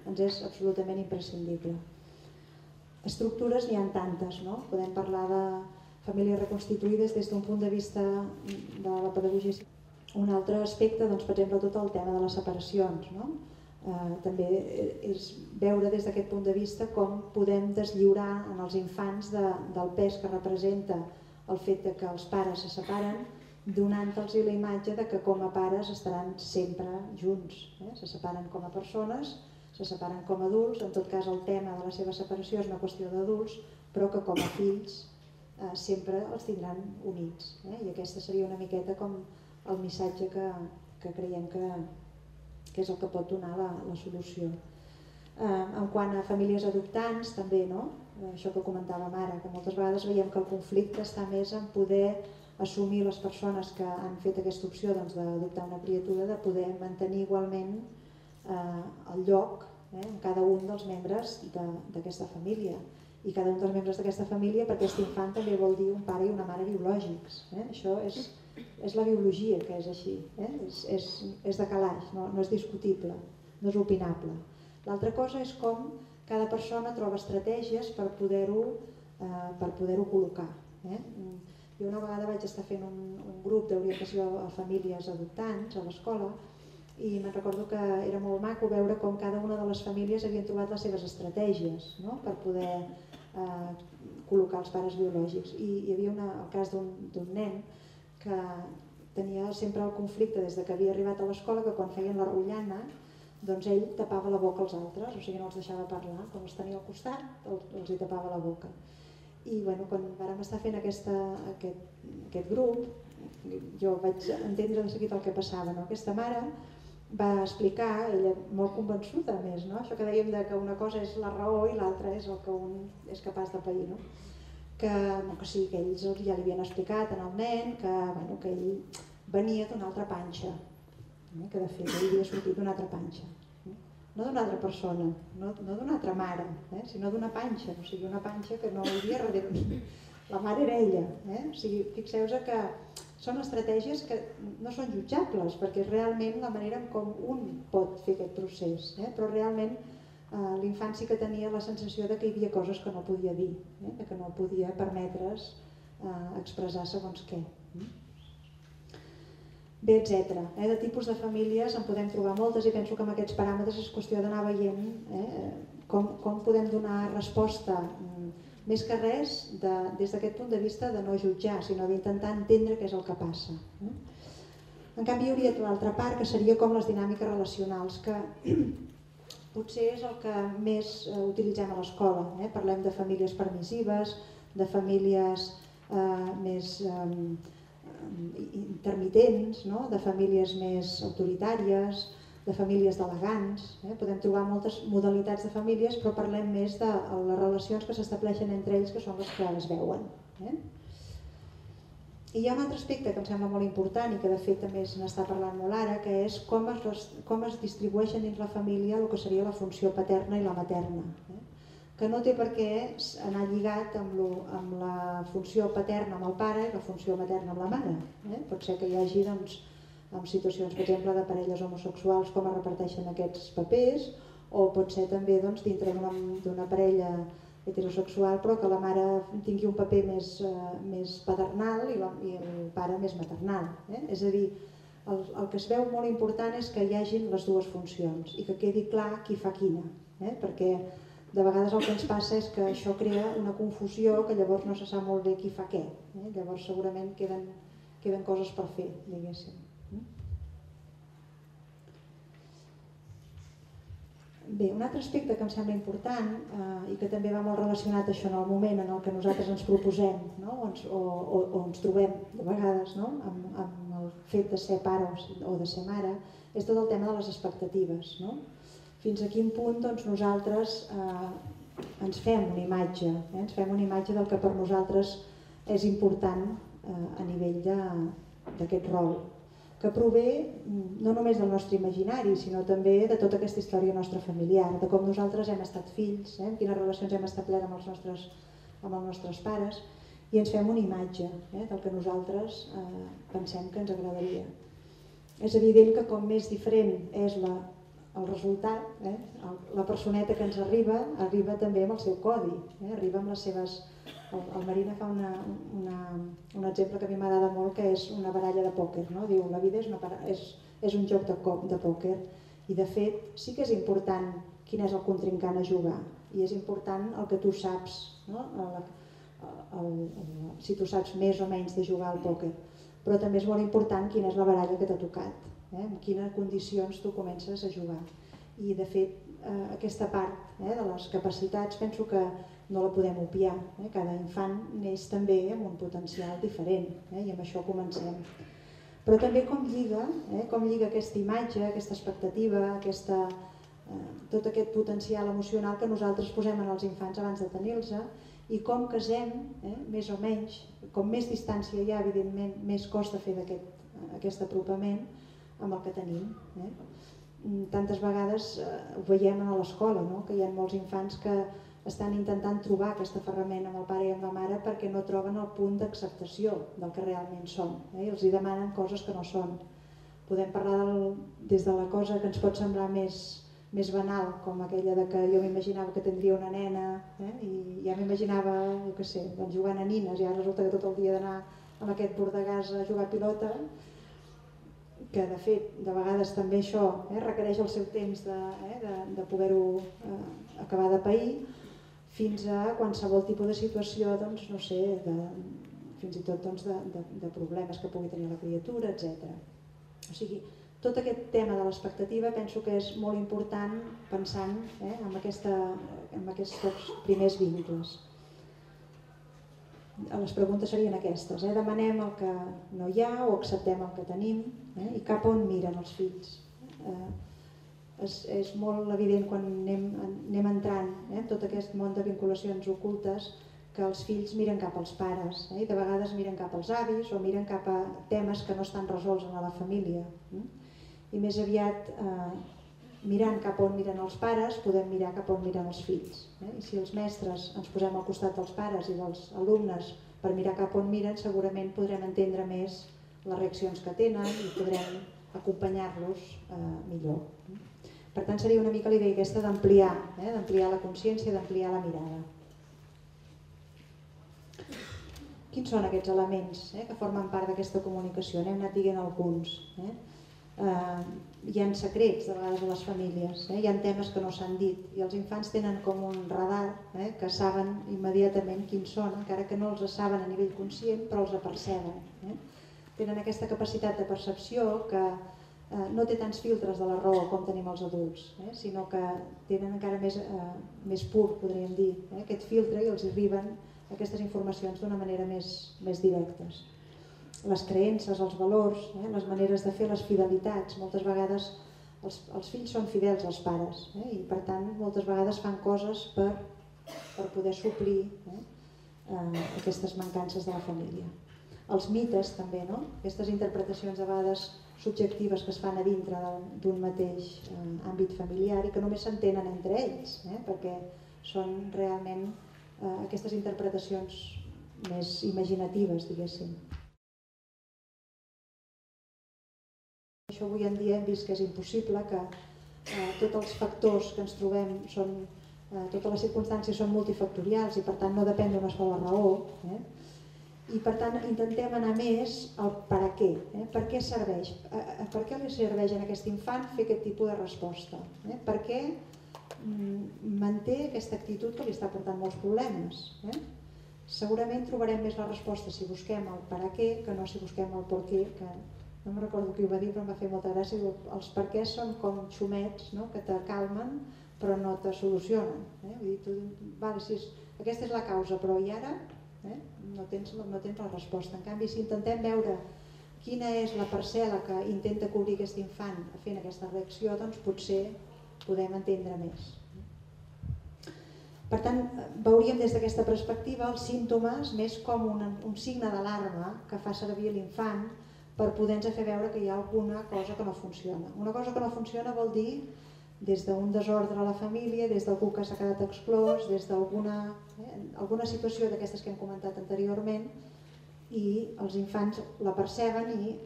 ens és absolutament imprescindible. Estructures n'hi ha tantes, podem parlar de famílies reconstituïdes des d'un punt de vista de la pedagogia. Un altre aspecte, per exemple, tot el tema de les separacions. També és veure des d'aquest punt de vista com podem deslliurar en els infants del pes que representa el fet que els pares se separen, donant-los la imatge que com a pares estaran sempre junts. Se separen com a persones, se separen com a adults, en tot cas el tema de la seva separació és una qüestió d'adults, però que com a fills sempre els tindran units. I aquesta seria una miqueta com el missatge que creiem que és el que pot donar la solució. En quant a famílies adoptants, també, això que comentàvem ara, que moltes vegades veiem que el conflicte està més en poder assumir les persones que han fet aquesta opció d'adoptar una criatura, de poder mantenir igualment el lloc en cada un dels membres d'aquesta família. I cada un dels membres d'aquesta família, per aquest infant també vol dir un pare i una mare biològics. Això és la biologia, que és així, és de calaix, no és discutible, no és opinable. L'altra cosa és com cada persona troba estratègies per poder-ho col·locar. Jo una vegada vaig estar fent un grup d'orientació a famílies adoptants a l'escola i me'n recordo que era molt maco veure com cada una de les famílies havien trobat les seves estratègies, no? Per poder col·locar els pares biològics. I hi havia el cas d'un nen que tenia sempre el conflicte des que havia arribat a l'escola, que quan feien la rotllana doncs ell tapava la boca als altres, o sigui no els deixava parlar, quan els tenia al costat els hi tapava la boca. I bueno, quan vàrem estar fent aquest grup, jo vaig entendre de seguida el que passava, no? Aquesta mare va explicar, ella molt convençuda a més, no? Això que dèiem que una cosa és la raó i l'altra és el que un és capaç de pair, no? Que sí, que ells ja li havien explicat al nen que ell venia d'una altra panxa, que de fet ell havia sortit d'una altra panxa, no d'una altra persona, no d'una altra mare, sinó d'una panxa, o sigui una panxa que no hi havia darrere, la mare era ella, o sigui, fixeu-vos que són estratègies que no són jutjables perquè és realment la manera en com un pot fer aquest procés, però realment l'infant sí que tenia la sensació de que hi havia coses que no podia dir, que no podia permetre's expressar segons què. Bé, etc. De tipus de famílies en podem trobar moltes i penso que amb aquests paràmetres és qüestió d'anar veient com podem donar resposta, més que res des d'aquest punt de vista de no jutjar, sinó d'intentar entendre què és el que passa. En canvi hi hauria l'altra part que seria com les dinàmiques relacionals, que potser és el que més utilitzem a l'escola. Parlem de famílies permissives, de famílies més intermitents, de famílies més autoritàries, de famílies delegants. Podem trobar moltes modalitats de famílies, però parlem més de les relacions que s'estableixen entre ells, que són les que es veuen. I hi ha un altre aspecte que em sembla molt important i que de fet també se n'està parlant molt ara, que és com es distribueixen dins la família el que seria la funció paterna i la materna, que no té per què anar lligat amb la funció paterna amb el pare i la funció materna amb la mare. Pot ser que hi hagi en situacions, per exemple, de parelles homosexuals, com es reparteixen aquests papers, o pot ser també dintre d'una parella heterosexual, però que la mare tingui un paper més paternal i el pare més maternal. És a dir, el que es veu molt important és que hi hagin les dues funcions i que quedi clar qui fa quina, perquè de vegades el que ens passa és que això crea una confusió que llavors no se sap molt bé qui fa què. Llavors segurament queden coses per fer, diguéssim. Bé, un altre aspecte que em sembla important i que també va molt relacionat això en el moment en el que nosaltres ens proposem o ens trobem de vegades amb el fet de ser pare o de ser mare, és tot el tema de les expectatives. Fins a quin punt nosaltres ens fem una imatge del que per nosaltres és important a nivell d'aquest rol, que prové no només del nostre imaginari, sinó també de tota aquesta història nostra familiar, de com nosaltres hem estat fills, quines relacions hem establert amb els nostres pares, i ens fem una imatge del que nosaltres pensem que ens agradaria. És evident que com més diferent és el resultat, la personeta que ens arriba també amb el seu codi, arriba amb les seves... El Marina fa un exemple que a mi m'agrada molt, que és una baralla de pòquer. Diu, la vida és un joc de pòquer i de fet sí que és important quin és el contrincant a jugar i és important el que tu saps, si tu saps més o menys de jugar al pòquer, però també és molt important quina és la baralla que t'ha tocat, en quines condicions tu comences a jugar. I de fet aquesta part de les capacitats penso que no la podem obviar. Cada infant neix també amb un potencial diferent i amb això comencem. Però també com lliga aquesta imatge, aquesta expectativa, tot aquest potencial emocional que nosaltres posem en els infants abans de tenir-los i com casem, més o menys, com més distància hi ha, evidentment, més costa fer aquest apropament amb el que tenim. Tantes vegades ho veiem a l'escola, que hi ha molts infants que estan intentant trobar aquesta ferramenta amb el pare i amb la mare perquè no troben el punt d'acceptació del que realment són, i els demanen coses que no són. Podem parlar des de la cosa que ens pot semblar més banal, com aquella de que jo m'imaginava que tindria una nena i ja m'imaginava, jugant a nines i ara resulta que tot el dia d'anar amb aquest bordegàs a jugar a pilota. que de fet de vegades també això requereix el seu temps de poder-ho acabar de pair, fins a qualsevol tipus de situació, doncs, no sé, fins i tot doncs, de problemes que pugui tenir la criatura, etc. O sigui, tot aquest tema de l'expectativa penso que és molt important pensant en aquests primers vincles. Les preguntes serien aquestes, demanem el que no hi ha o acceptem el que tenim, i cap on miren els fills. És molt evident quan anem entrant en tot aquest món de vinculacions ocultes que els fills miren cap als pares, i de vegades miren cap als avis o miren cap a temes que no estan resolts en la família. I més aviat, mirant cap on miren els pares, podem mirar cap on miren els fills. I si els mestres ens posem al costat dels pares i dels alumnes per mirar cap on miren, segurament podrem entendre més les reaccions que tenen i podrem acompanyar-los millor. Per tant, seria una mica la idea aquesta d'ampliar la consciència, d'ampliar la mirada. Quins són aquests elements que formen part d'aquesta comunicació? N'hem anat dient alguns. Hi ha secrets de vegades a les famílies, hi ha temes que no s'han dit i els infants tenen com un radar que saben immediatament quins són, encara que no els saben a nivell conscient, però els aperceben. Tenen aquesta capacitat de percepció que no té tants filtres de la raó com tenim els adults, sinó que tenen encara més pur, podríem dir, aquest filtre, i els arriben aquestes informacions d'una manera més directes. Les creences, els valors, les maneres de fer, les fidelitats. Moltes vegades els fills són fidels als pares i per tant moltes vegades fan coses per poder suplir aquestes mancances de la família. Els mites també, aquestes interpretacions de vegades subjectives que es fan a dintre d'un mateix àmbit familiar i que només s'entenen entre ells, perquè són realment aquestes interpretacions més imaginatives, diguéssim. Això avui en dia hem vist que és impossible, que tots els factors que ens trobem, totes les circumstàncies són multifactorials i per tant no depèn d'una sola raó. I per tant intentem anar més al per a què. Per què serveix? Per què li serveix a aquest infant fer aquest tipus de resposta? Per què manté aquesta actitud que li està portant molts problemes? Segurament trobarem més la resposta si busquem el per a què que no si busquem el per què, que no me'n recordo qui ho va dir, però em va fer molta gràcia. Els perquès són com xumets que te calmen però no te solucionen. Vull dir, aquesta és la causa, però i ara no tens la resposta. En canvi, si intentem veure quina és la parcel·la que intenta cobrir aquest infant fent aquesta reacció, doncs potser podem entendre més. Per tant, veuríem des d'aquesta perspectiva els símptomes més com un signe d'alarma que fa servir l'infant per poder-nos fer veure que hi ha alguna cosa que no funciona. Una cosa que no funciona vol dir des d'un desordre a la família, des d'algú que s'ha quedat exclòs, des d'alguna situació d'aquestes que hem comentat anteriorment, i els infants la perceben i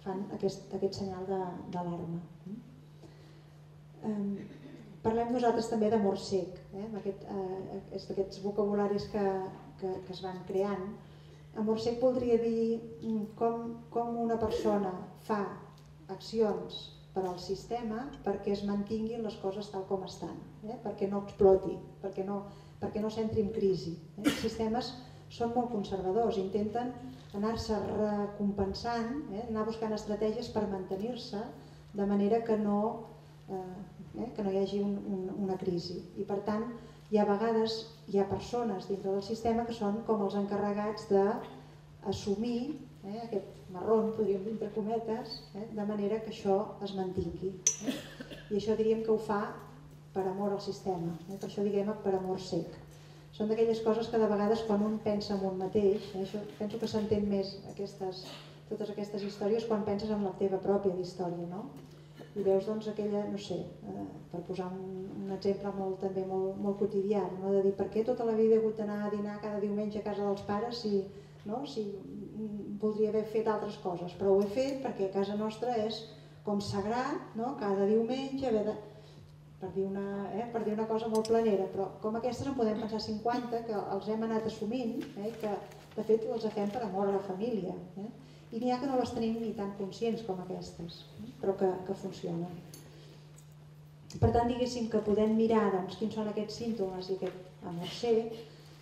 fan aquest senyal d'alarma. Parlem nosaltres també d'amor cec, aquests vocabularis que es van creant. Amor cec voldria dir com una persona fa accions per al sistema perquè es mantinguin les coses tal com estan, perquè no exploti, perquè no s'entri en crisi. Els sistemes són molt conservadors, intenten anar-se recompensant, anar buscant estratègies per mantenir-se de manera que no hi hagi una crisi. I per tant, a vegades hi ha persones dintre del sistema que són com els encarregats d'assumir aquest marrón, podríem dir entre cometes, de manera que això es mantingui. I això diríem que ho fa per amor al sistema, per això diguem per amor cec. Són d'aquelles coses que de vegades quan un pensa en un mateix, penso que s'entén més totes aquestes històries quan penses en la teva pròpia història, no? I veus doncs aquella, no sé, per posar un exemple també molt quotidià, de dir per què tota la vida he hagut d'anar a dinar cada diumenge a casa dels pares si voldria haver fet altres coses, però ho he fet perquè a casa nostra és com sagrat, cada diumenge, per dir una cosa molt planera, però com aquestes en podem pensar 50 que els hem anat assumint i que de fet els fem per amor a la família. I n'hi ha que no les tenim ni tan conscients com aquestes, però que funcionen. Per tant, diguéssim que podem mirar quins són aquests símptomes i aquest amorcer,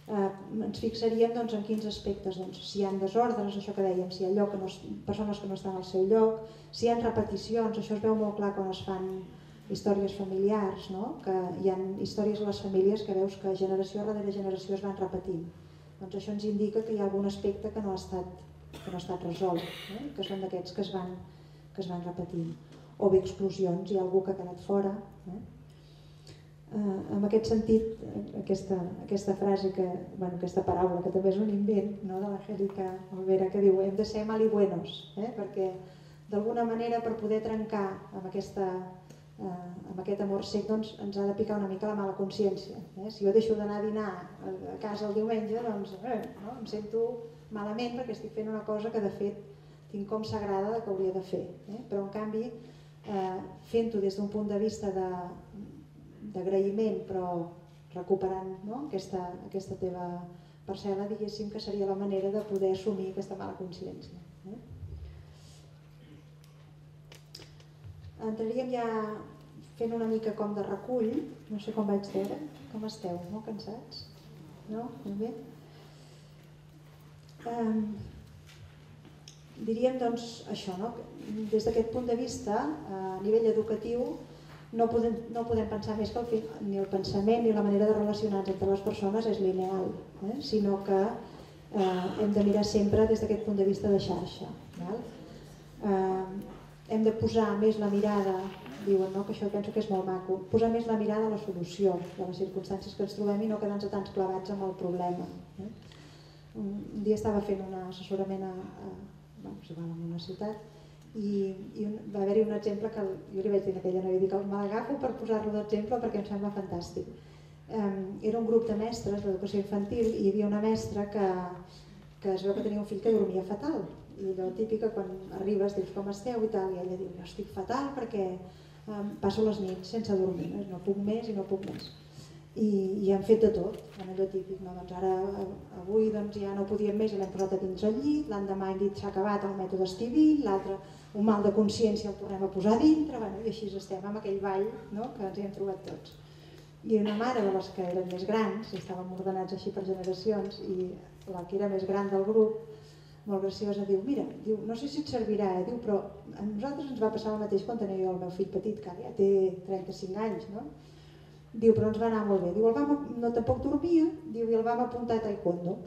ens fixaríem en quins aspectes, si hi ha desordres, això que dèiem, si hi ha persones que no estan al seu lloc, si hi ha repeticions, això es veu molt clar quan es fan històries familiars, que hi ha històries a les famílies que veus que generació darrere generació es van repetint. Doncs això ens indica que hi ha algun aspecte que no ha estat resolt, que són d'aquests que es van repetint. O bé exclusions, hi ha algú que ha quedat fora. En aquest sentit, aquesta frase, aquesta paraula, que també és un invent de l'Angélica Olvera, que diu hem de ser malibuenos, perquè d'alguna manera per poder trencar amb aquest amor sec ens ha de picar una mica la mala consciència. Si jo deixo d'anar a dinar a casa el diumenge, doncs em sento malament perquè estic fent una cosa que de fet tinc com sagrada que hauria de fer. Però en canvi, fent-ho des d'un punt de vista d'agraïment, però recuperant aquesta teva parcel·la, diguéssim que seria la manera de poder assumir aquesta mala consciència. Entraríem ja fent una mica com de recull, no sé com vaig veure, com esteu, molt cansats? No? Molt bé? Diríem doncs això, des d'aquest punt de vista, a nivell educatiu, no podem pensar més que ni el pensament ni la manera de relacionar-nos entre les persones és lineal, sinó que hem de mirar sempre des d'aquest punt de vista de xarxa. Hem de posar més la mirada, diuen que això penso que és molt maco, posar més la mirada a la solució de les circumstàncies que ens trobem i no quedar-nos tants clavats amb el problema. Un dia estava fent un assessorament a una ciutat i va haver-hi un exemple que jo li vaig dir a aquella noia, dic, me l'agafo per posar-lo d'exemple perquè em sembla fantàstic. Era un grup de mestres d'educació infantil i hi havia una mestra que es veu que tenia un fill que dormia fatal. I allò típica, quan arribes, dius com esteu i tal, i ella diu, jo estic fatal perquè passo les nits sense dormir, no puc més i no puc més. I han fet de tot, en allò típic. Ara, avui ja no podíem més i l'hem posat a dins el llit, l'endemà hem dit s'ha acabat el mètode Estivil, l'altre un mal de consciència el tornem a posar a dintre, i així estem amb aquell ball que ens hi hem trobat tots. I una mare de les que eren més grans, i estàvem ordenats així per generacions, i la que era més gran del grup, molt graciosa, diu, mira, no sé si et servirà, però a nosaltres ens va passar el mateix quan tenia jo el meu fill petit, que ja té 35 anys, no? Diu, però ens va anar molt bé. Diu, no tampoc dormia, diu, i el vam apuntar a taekwondo.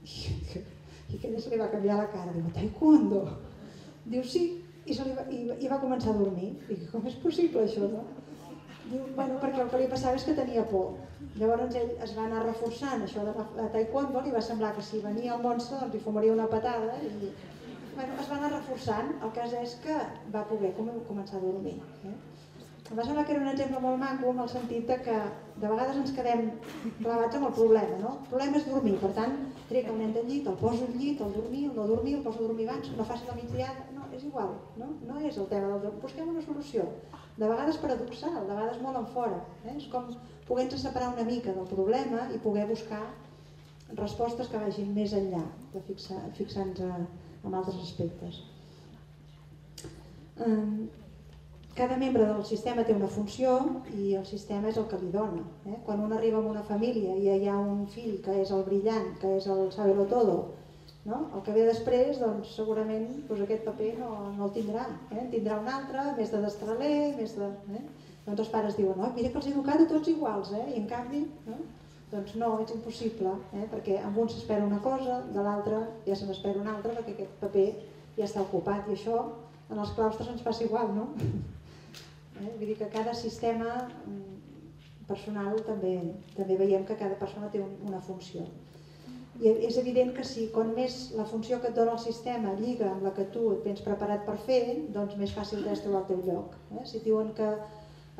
I aquella se li va canviar la cara, diu, taekwondo? Diu, sí, i va començar a dormir. Diu, com és possible això, no? Diu, perquè el que li passava és que tenia por. Llavors ell es va anar reforçant això de taekwondo, li va semblar que si venia el monstre doncs li fumaria una patada i es va anar reforçant. El cas és que va poder començar a dormir. Em va semblar que era un exemple molt maco en el sentit que de vegades ens quedem clavats amb el problema, no? El problema és dormir, per tant, trec el nen del llit, el poso al llit, el dormir, el no dormir, el poso a dormir abans, no faci la migdiada, no, és igual, no és el tema del dormir, busquem una solució. De vegades paradoxal, de vegades molt en fora. És com poder-nos separar una mica del problema i poder buscar respostes que vagin més enllà de fixar-nos en altres aspectes. Cada membre del sistema té una funció i el sistema és el que li dona. Quan un arriba a una família i hi ha un fill que és el brillant, que és el sabelotodo, el que ve després, doncs segurament aquest paper no el tindrà. En tindrà un altre, més de destraler, més de... Doncs els pares diuen, mira que els he educat a tots iguals, i en canvi, doncs no, és impossible, perquè amb un s'espera una cosa, de l'altre ja se n'espera una altra, perquè aquest paper ja està ocupat, i això en els claustres ens passa igual, no? Vull dir que cada sistema personal també veiem que cada persona té una funció. I és evident que si com més la funció que et dona el sistema lliga amb la que tu et tens preparat per fer, doncs més fàcil és trobar el teu lloc. Si et diuen que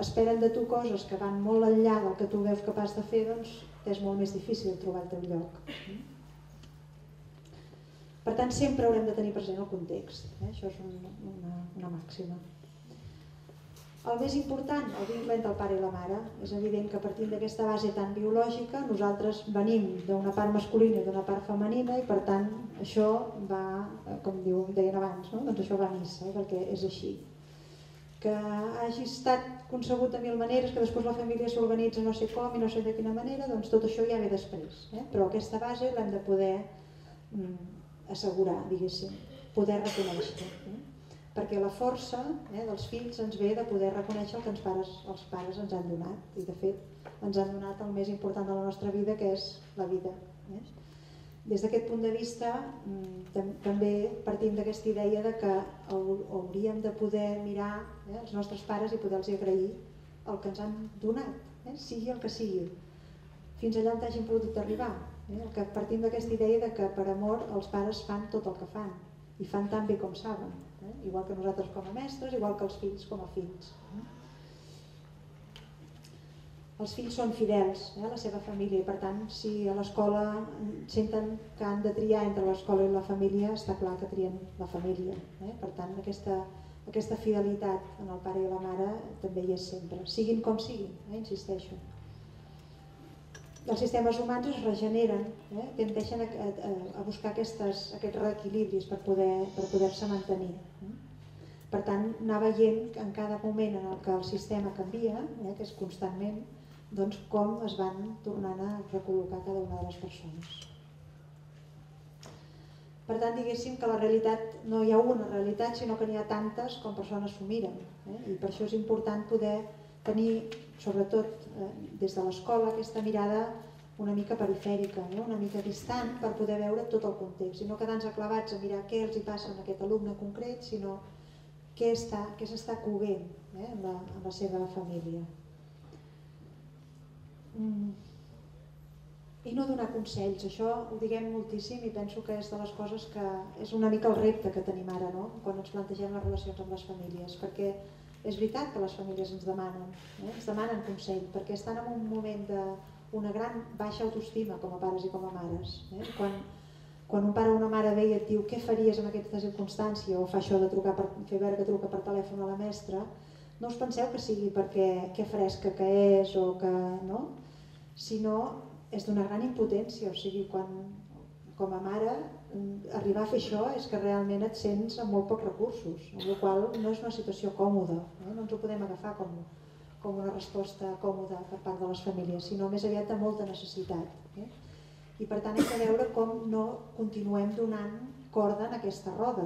esperen de tu coses que van molt enllà del que tu veus capaç de fer, doncs és molt més difícil trobar el teu lloc. Per tant, sempre haurem de tenir present el context. Això és una màxima. El més important, el vincle entre el pare i la mare. És evident que partint d'aquesta base tan biològica nosaltres venim d'una part masculina i d'una part femenina i per tant això va, com deien abans, no? Doncs això va a missa, perquè és així. Que hagi estat concebut de mil maneres, que després la família s'organitza no sé com i no sé de quina manera, doncs tot això ja ve després. Però aquesta base l'hem de poder assegurar, diguéssim, poder reconèixer. Perquè la força dels fills ens ve de poder reconèixer el que els pares ens han donat i de fet ens han donat el més important de la nostra vida, que és la vida. Des d'aquest punt de vista també partim d'aquesta idea de que hauríem de poder mirar els nostres pares i poder-los agrair el que ens han donat, sigui el que sigui, fins allà on hagin pogut arribar. Partim d'aquesta idea de que per amor els pares fan tot el que fan i fan tan bé com saben. Igual que nosaltres com a mestres, igual que els fills com a fills. Els fills són fidels a la seva família i per tant si a l'escola senten que han de triar entre l'escola i la família, està clar que trien la família. Per tant aquesta fidelitat en el pare i la mare també hi és sempre, siguin com siguin, insisteixo. Els sistemes humans es regeneren, tendeixen a buscar aquests reequilibris per poder-se mantenir. Per tant, anar veient en cada moment en el que el sistema canvia, que és constantment, doncs com es van tornant a recol·locar cada una de les persones. Per tant, diguéssim que la realitat, no hi ha una realitat, sinó que n'hi ha tantes com persones s'ho miren. I per això és important poder tenir, sobretot des de l'escola, aquesta mirada una mica perifèrica, una mica distant, per poder veure tot el context i no quedar-nos clavats a mirar què els hi passa a aquest alumne concret, sinó què s'està coent en la seva família. I no donar consells, això ho diguem moltíssim i penso que és de les coses que és una mica el repte que tenim ara, quan ens plantegem les relacions amb les famílies, perquè és veritat que les famílies ens demanen consell, perquè estan en un moment d'una gran baixa autoestima com a pares i com a mares. Quan un pare o una mare ve i et diu què faries en aquesta circumstància o fa això de fer veure que truca per telèfon a la mestra, no us penseu que sigui perquè que fresca que és o que no, sinó és d'una gran impotència, o sigui, quan com a mare arribar a fer això és que realment et sents amb molt pocs recursos, amb la qual cosa no és una situació còmoda, no ens ho podem agafar com una resposta còmoda per part de les famílies, sinó més aviat de molta necessitat. I per tant hem de veure com no continuem donant corda en aquesta roda,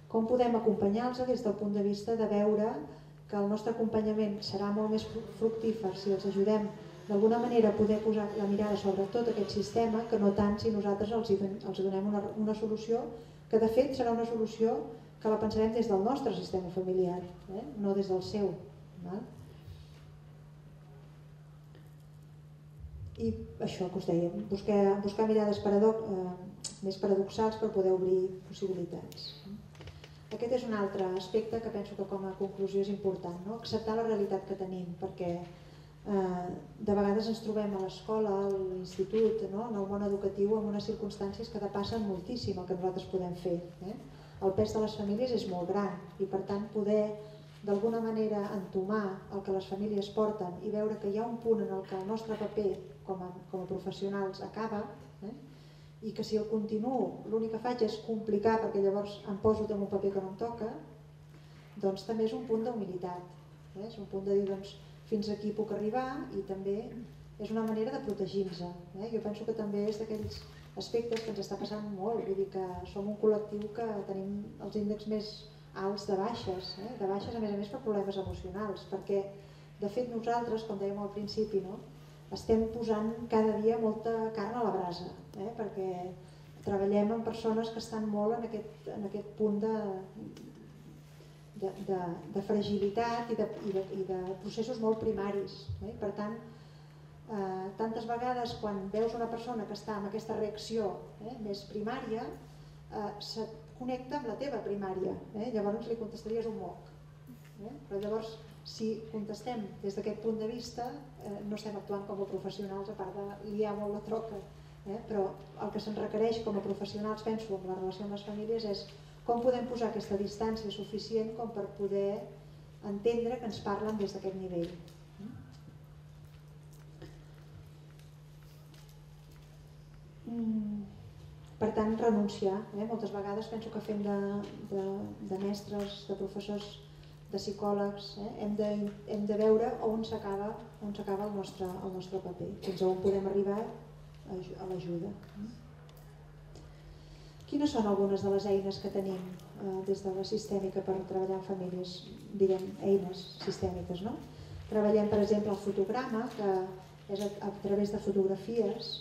com podem acompanyar-los des del punt de vista de veure que el nostre acompanyament serà molt més fructífer si els ajudem d'alguna manera a poder posar la mirada sobre tot aquest sistema, que no tant si nosaltres els donem una solució que de fet serà una solució que la pensarem des del nostre sistema familiar, no des del seu. I això que us deia, buscar mirades més paradoxals per poder obrir possibilitats. Aquest és un altre aspecte que penso que com a conclusió és important, acceptar la realitat que tenim, perquè de vegades ens trobem a l'escola, a l'institut, en el món educatiu, en unes circumstàncies que depassen moltíssim el que nosaltres podem fer. El pes de les famílies és molt gran i per tant poder d'alguna manera entomar el que les famílies porten i veure que hi ha un punt en el que el nostre paper com a professionals acaba i que si el continuo l'únic que faig és complicar perquè llavors em poso en un paper que no em toca, doncs també és un punt d'humilitat, és un punt de dir fins aquí puc arribar i també és una manera de protegir-nos. Jo penso que també és d'aquells aspectes que ens està passant molt, vull dir que som un col·lectiu que tenim els índexs més alts de baixes a més per problemes emocionals, perquè de fet nosaltres, com dèiem al principi, estem posant cada dia molta carn a la brasa, perquè treballem amb persones que estan molt en aquest punt de fragilitat i de processos molt primaris. Per tant, tantes vegades quan veus una persona que està amb aquesta reacció més primària, se't connecta amb la teva primària, llavors li contestaries un moc. Però llavors, si contestem des d'aquest punt de vista, no estem actuant com a professionals, a part de liar molt la troca. Però el que se'ns requereix com a professionals, penso, en la relació amb les famílies és com podem posar aquesta distància suficient com per poder entendre que ens parlen des d'aquest nivell. Per tant, renunciar. Moltes vegades penso que fem de mestres, de professors, de psicòlegs, hem de veure on s'acaba el nostre paper, fins on podem arribar a l'ajuda. Quines són algunes de les eines que tenim des de la sistèmica per treballar amb famílies? Direm eines sistèmiques, no? Treballem, per exemple, el fotograma, que és a través de fotografies.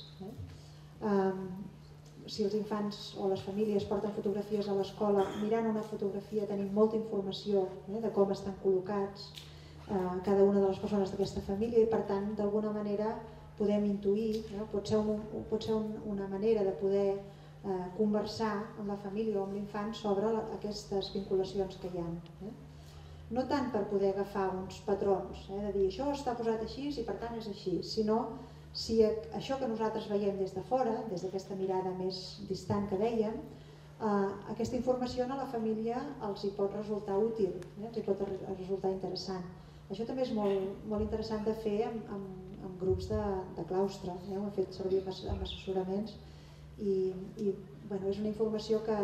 Si els infants o les famílies porten fotografies a l'escola, mirant una fotografia tenim molta informació de com estan col·locats cada una de les persones d'aquesta família i per tant d'alguna manera podem intuir, pot ser una manera de poder conversar amb la família o amb l'infant sobre aquestes vinculacions que hi ha. No tant per poder agafar uns patrons, de dir això està posat així i per tant és així, sinó si això que nosaltres veiem des de fora, des d'aquesta mirada més distant que dèiem, aquesta informació a la família els hi pot resultar útil, els hi pot resultar interessant. Això també és molt interessant de fer amb grups de claustre, ho hem fet servir amb assessoraments i és una informació que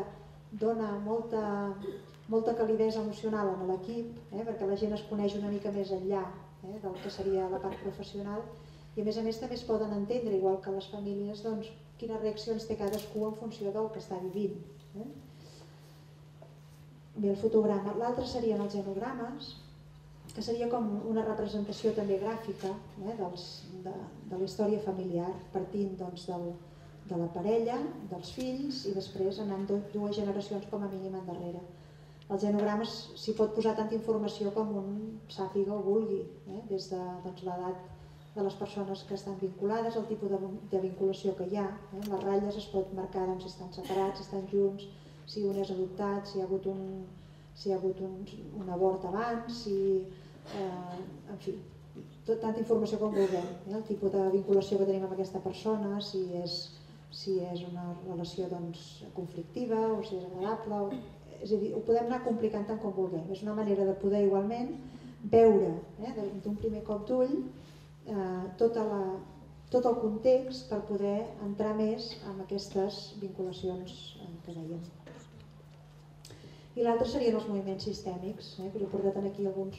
dona molta calidesa emocional a l'equip, perquè la gent es coneix una mica més enllà del que seria la part professional i a més també es poden entendre, igual que les famílies, quines reaccions té cadascú en funció del que està vivint. Bé, el fotograma. L'altre serien els genogrames, que seria com una representació també gràfica de la història familiar, partint de la parella, dels fills i després anant dues generacions com a mínim endarrere. Els genogrames s'hi pot posar tanta informació com un sàpiga o vulgui, des de l'edat de les persones que estan vinculades, el tipus de vinculació que hi ha. Les ratlles es pot marcar si estan separats, si estan junts, si un és adoptat, si hi ha hagut un abort abans, en fi, tanta informació com vulguem. El tipus de vinculació que tenim amb aquesta persona, si és una relació conflictiva o si és agradable, és a dir, ho podem anar complicant tant com vulguem. És una manera de poder igualment veure d'un primer cop d'ull tot el context per poder entrar més en aquestes vinculacions que dèiem. I l'altre serien els moviments sistèmics, que jo he portat aquí alguns,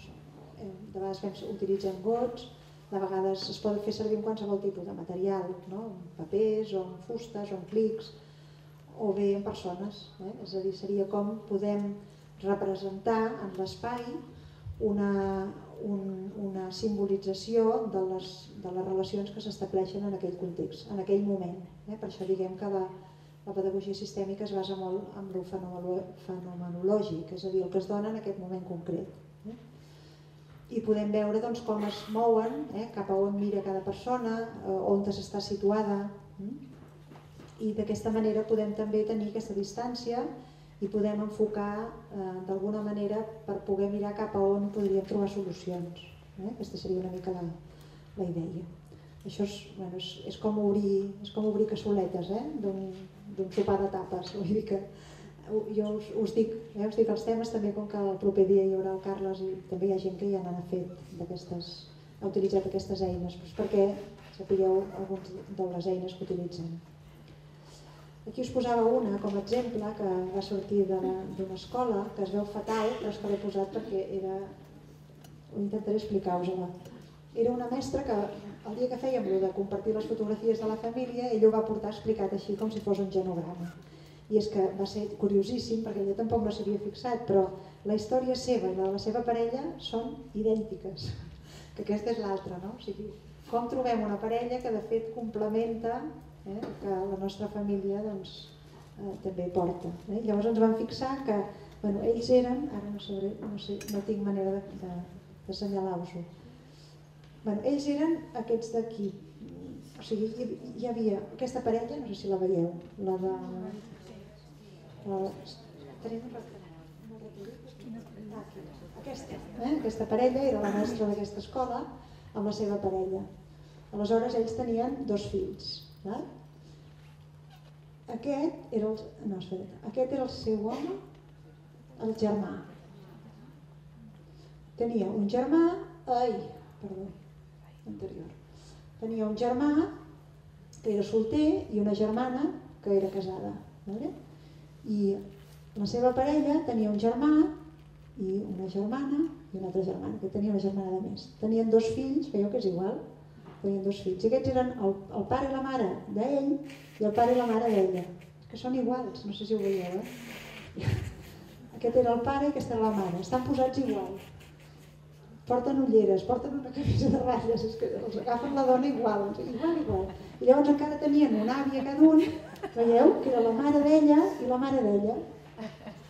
de vegades utilitzem gots, de vegades es poden fer servir en qualsevol tipus de material, en papers, o en fustes, o en clics, o bé en persones. És a dir, seria com podem representar en l'espai una simbolització de les relacions que s'estableixen en aquell context, en aquell moment. Per això diguem que la pedagogia sistèmica es basa molt en el fenomenològic, és a dir, el que es dona en aquest moment concret. I podem veure com es mouen, cap a on mira cada persona, on s'està situada, i d'aquesta manera podem també tenir aquesta distància i podem enfocar d'alguna manera per poder mirar cap a on podríem trobar solucions. Aquesta seria una mica la idea. Això és com obrir cassoletes d'un sopar de tapes. Vull dir que jo us dic els temes també, com que el proper dia hi haurà el Carles i també hi ha gent que ja n'ha fet ha utilitzat aquestes eines, perquè sapigueu algunes de les eines que utilitzen. Aquí us posava una com a exemple que va sortir d'una escola, que es veu fatal, però és que l'he posat perquè ho intentaré explicar-vos-la. Era una mestra que el dia que fèiem de compartir les fotografies de la família, ella ho va portar explicat així com si fos un genograma. I és que va ser curiosíssim, perquè ella tampoc no s'hi havia fixat, però la història seva i la de la seva parella són idèntiques, que aquesta és l'altra, no? O sigui, com trobem una parella que de fet complementa que la nostra família també porta. Llavors ens vam fixar que ells eren, ara no tinc manera d'assenyalar-vos-ho, ells eren aquests d'aquí, o sigui, hi havia aquesta parella, no sé si la veieu, la de... Aquesta parella era la mestra d'aquesta escola amb la seva parella. Aleshores ells tenien 2 fills. Aquest era el seu home, el germà. tenia un germà, tenia un germà que era solter i una germana que era casada. I la seva parella tenia un germà i una germana i una altra germana, que tenia una germana de més. Tenien 2 fills, veieu que és igual? Tenien 2 fills. I aquests eren el pare i la mare d'ell i el pare i la mare d'ella. Que són iguals, no sé si ho veieu, Aquest era el pare i aquesta era la mare. Estan posats igual. Porten ulleres, porten una camisa de ratlles, és que els agafen la dona igual. I llavors encara tenien una àvia cada un, veieu, que era la mare d'ella i la mare d'ella.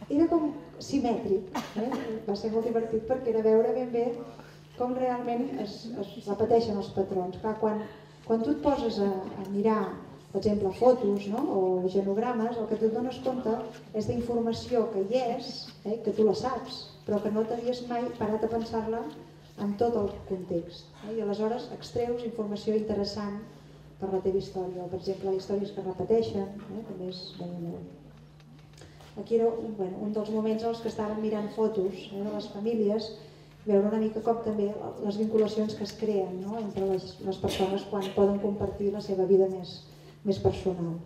Era com simètric, va ser molt divertit perquè era veure ben bé com realment es repeteixen els patrons. Clar, quan tu et poses a mirar, per exemple, fotos o genogrames, el que tu et dones compte és d'informació que hi és, que tu la saps, però que no t'havies mai parat a pensar-la en tot el context. I aleshores extreus informació interessant per la teva història, o per exemple, històries que repeteixen, també és ben molt. Aquí era un dels moments en els que estàvem mirant fotos de les famílies, veure una mica com també les vinculacions que es creen entre les persones quan poden compartir la seva vida més personal.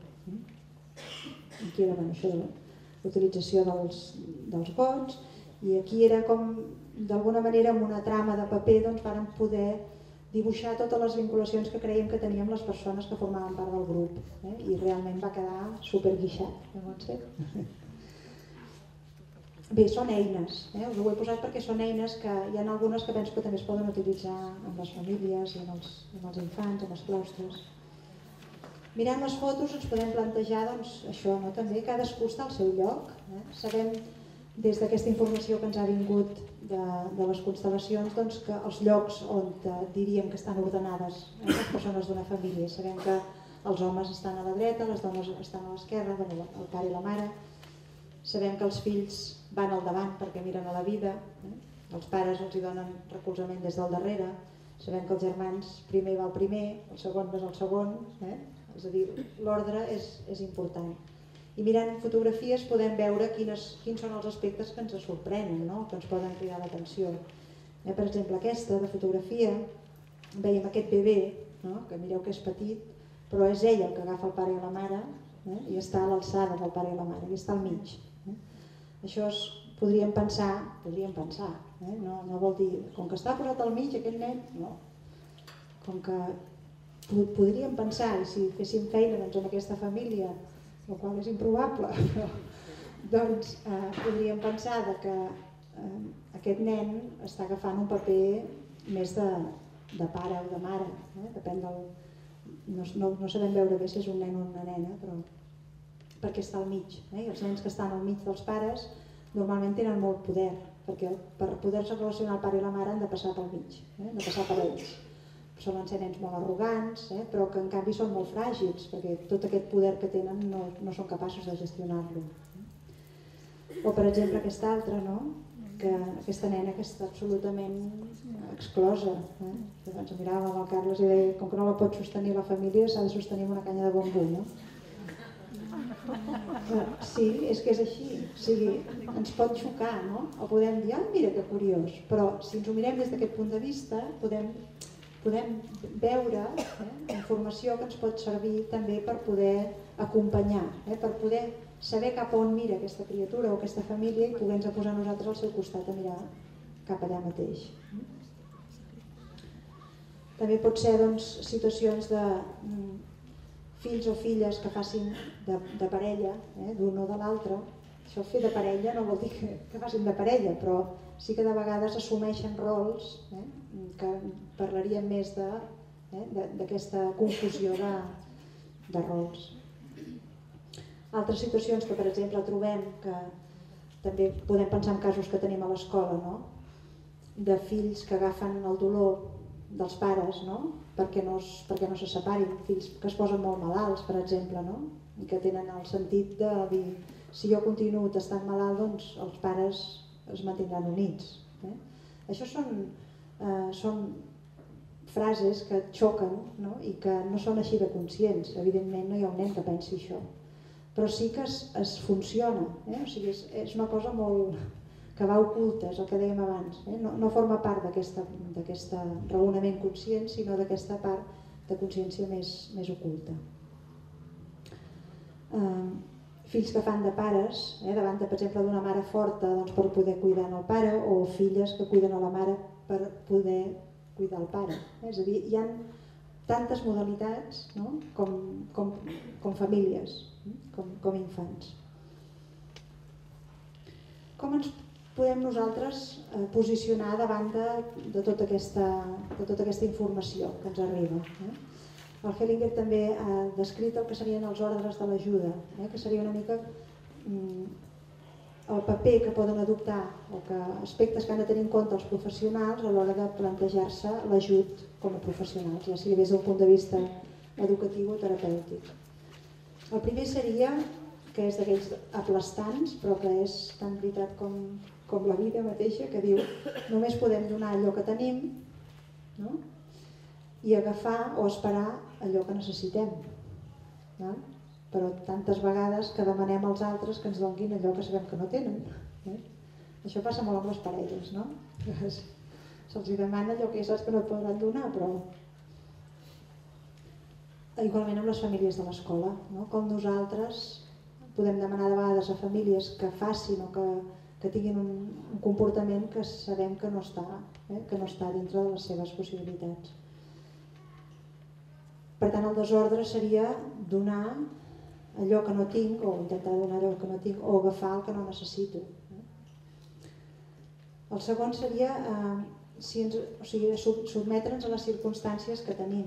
Aquí era això de l'utilització dels gots, i aquí era com, d'alguna manera, amb una trama de paper, vàrem poder dibuixar totes les vinculacions que creiem que teníem les persones que formaven part del grup. I realment va quedar superguixat. Bé, són eines, us ho he posat perquè són eines que hi ha algunes que penso que també es poden utilitzar amb les famílies, i amb els infants, amb els claustres. Mirant les fotos ens podem plantejar això, també cadascú està al seu lloc. Sabem des d'aquesta informació que ens ha vingut de les constel·lacions que els llocs on diríem que estan ordenades les persones d'una família. Sabem que els homes estan a la dreta, les dones estan a l'esquerra, el pare i la mare. Sabem que els fills van al davant perquè miren a la vida, els pares els hi donen recolzament des del darrere, sabem que els germans primer va el primer, el segon va el segon, és a dir, l'ordre és important. I mirant fotografies podem veure quins són els aspectes que ens sorprenen, que ens poden cridar l'atenció. Per exemple, aquesta de fotografia, veiem aquest bebè, que mireu que és petit, però és ell el que agafa el pare i la mare i està a l'alçada del pare i la mare, i està al mig. Això podríem pensar, no vol dir, com que està posat al mig aquest nen, no. Com que podríem pensar, i si féssim feina en aquesta família, el qual és improbable, doncs podríem pensar que aquest nen està agafant un paper més de pare o de mare, depèn del... No sabem veure bé si és un nen o una nena, però perquè està al mig. Els nens que estan al mig dels pares normalment tenen molt poder, perquè per poder-se relacionar el pare i la mare han de passar pel mig, han de passar per ells. Solen ser nens molt arrogants, però que en canvi són molt fràgils, perquè tot aquest poder que tenen no són capaços de gestionar-lo. O per exemple aquesta altra, que aquesta nena que està absolutament exclosa. Ens miràvem amb el Carles i deia, com que no la pot sostenir la família, s'ha de sostenir amb una canya de bambú, Sí, és que és així, o sigui, ens pot xocar, o podem dir, mira que curiós, però si ens ho mirem des d'aquest punt de vista podem veure informació que ens pot servir també per poder acompanyar, per poder saber cap on mira aquesta criatura o aquesta família i poder-nos posar nosaltres al seu costat a mirar cap allà mateix. També pot ser situacions de fills o filles que facin de parella, d'un o de l'altre. Això fer de parella no vol dir que facin de parella, però sí que de vegades assumeixen rols que parlaríem més d'aquesta confusió de rols. Altres situacions que, per exemple, trobem que també podem pensar en casos que tenim a l'escola, de fills que agafen el dolor dels pares perquè no se separin, fills que es posen molt malalts, per exemple, i que tenen el sentit de dir si jo continuo estant malalt, doncs els pares es mantindran units. Això són frases que xoquen i que no són així de conscients. Evidentment no hi ha un nen que pensi això, però sí que es funciona, o sigui, és una cosa molt que va ocultes, el que dèiem abans, no forma part d'aquest raonament conscient, sinó d'aquesta part de consciència més oculta. Fills que fan de pares, davant, per exemple, d'una mare forta per poder cuidar el pare, o filles que cuiden a la mare per poder cuidar el pare. És a dir, hi ha tantes modalitats com famílies, com infants. Com ens podem nosaltres posicionar davant de tota aquesta informació que ens arriba? El Hellinger també ha descrit el que serien els ordres de l'ajuda, que seria una mica el paper que poden adoptar o aspectes que han de tenir en compte els professionals a l'hora de plantejar-se l'ajut com a professionals, ja sigui des del punt de vista educatiu o terapèutic. El primer seria, que és d'aquells aplastants, però que és tan veritat com la vida mateixa, que diu només podem donar allò que tenim, no? I agafar o esperar allò que necessitem. No? Però tantes vegades que demanem als altres que ens donin allò que sabem que no tenen. Això passa molt amb les parelles, no? Se'ls demana allò que ja saps que no et podran donar, però... Igualment amb les famílies de l'escola, no? Com nosaltres podem demanar de vegades a famílies que facin o que tinguin un comportament que sabem que no està dintre de les seves possibilitats. Per tant, el desordre seria donar allò que no tinc, o intentar donar allò que no tinc, o agafar el que no necessito. El segon seria sotmetre'ns a les circumstàncies que tenim,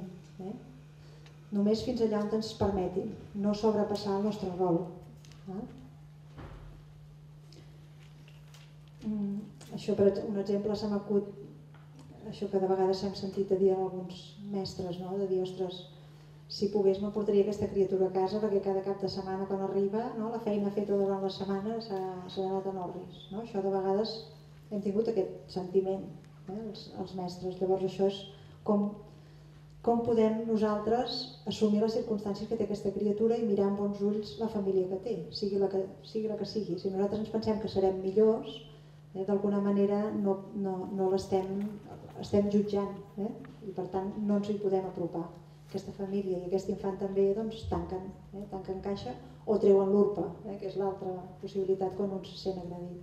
només fins allà on ens permetin, no sobrepassar el nostre rol. Això, per un exemple, se m'acut això que de vegades hem sentit a dir a alguns mestres, de dir, ostres, si pogués m'aportaria aquesta criatura a casa perquè cada cap de setmana quan arriba la feina feta durant la setmana s'ha anat en orris. Això de vegades hem tingut aquest sentiment, els mestres. Llavors això és com podem nosaltres assumir les circumstàncies que té aquesta criatura i mirar amb bons ulls la família que té, sigui la que sigui. Si nosaltres ens pensem que serem millors, d'alguna manera no l'estem jutjant, i per tant no ens hi podem apropar. Aquesta família i aquest infant també tanquen caixa o treuen l'urpa, que és l'altra possibilitat quan un se sent agredit.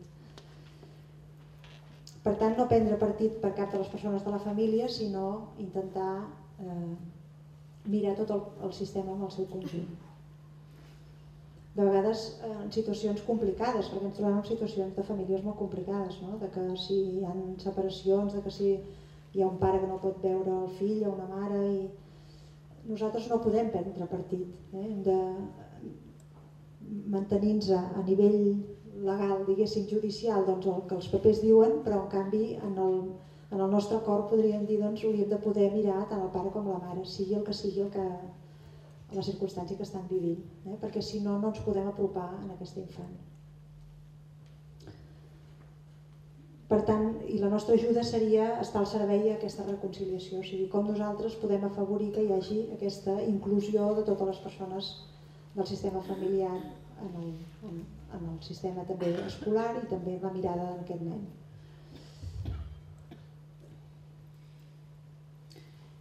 Per tant, no prendre partit per cap de les persones de la família, sinó intentar mirar tot el sistema en el seu conjunt. De vegades en situacions complicades, perquè ens trobem en situacions de famílies molt complicades, de que si hi ha separacions, de que si hi ha un pare que no pot veure el fill o una mare, i nosaltres no podem prendre partit. Hem de mantenir-nos a nivell legal, diguéssim, judicial, el que els papers diuen, però en canvi en el nostre cor podríem dir hauríem de poder mirar tant el pare com la mare, sigui el que sigui la circumstància que estan vivint, perquè si no, no ens podem apropar a aquest infant. Per tant, i la nostra ajuda seria estar al servei d'aquesta reconciliació, o sigui, com nosaltres podem afavorir que hi hagi aquesta inclusió de totes les persones del sistema familiar en el sistema també escolar i també la mirada d'aquest nen.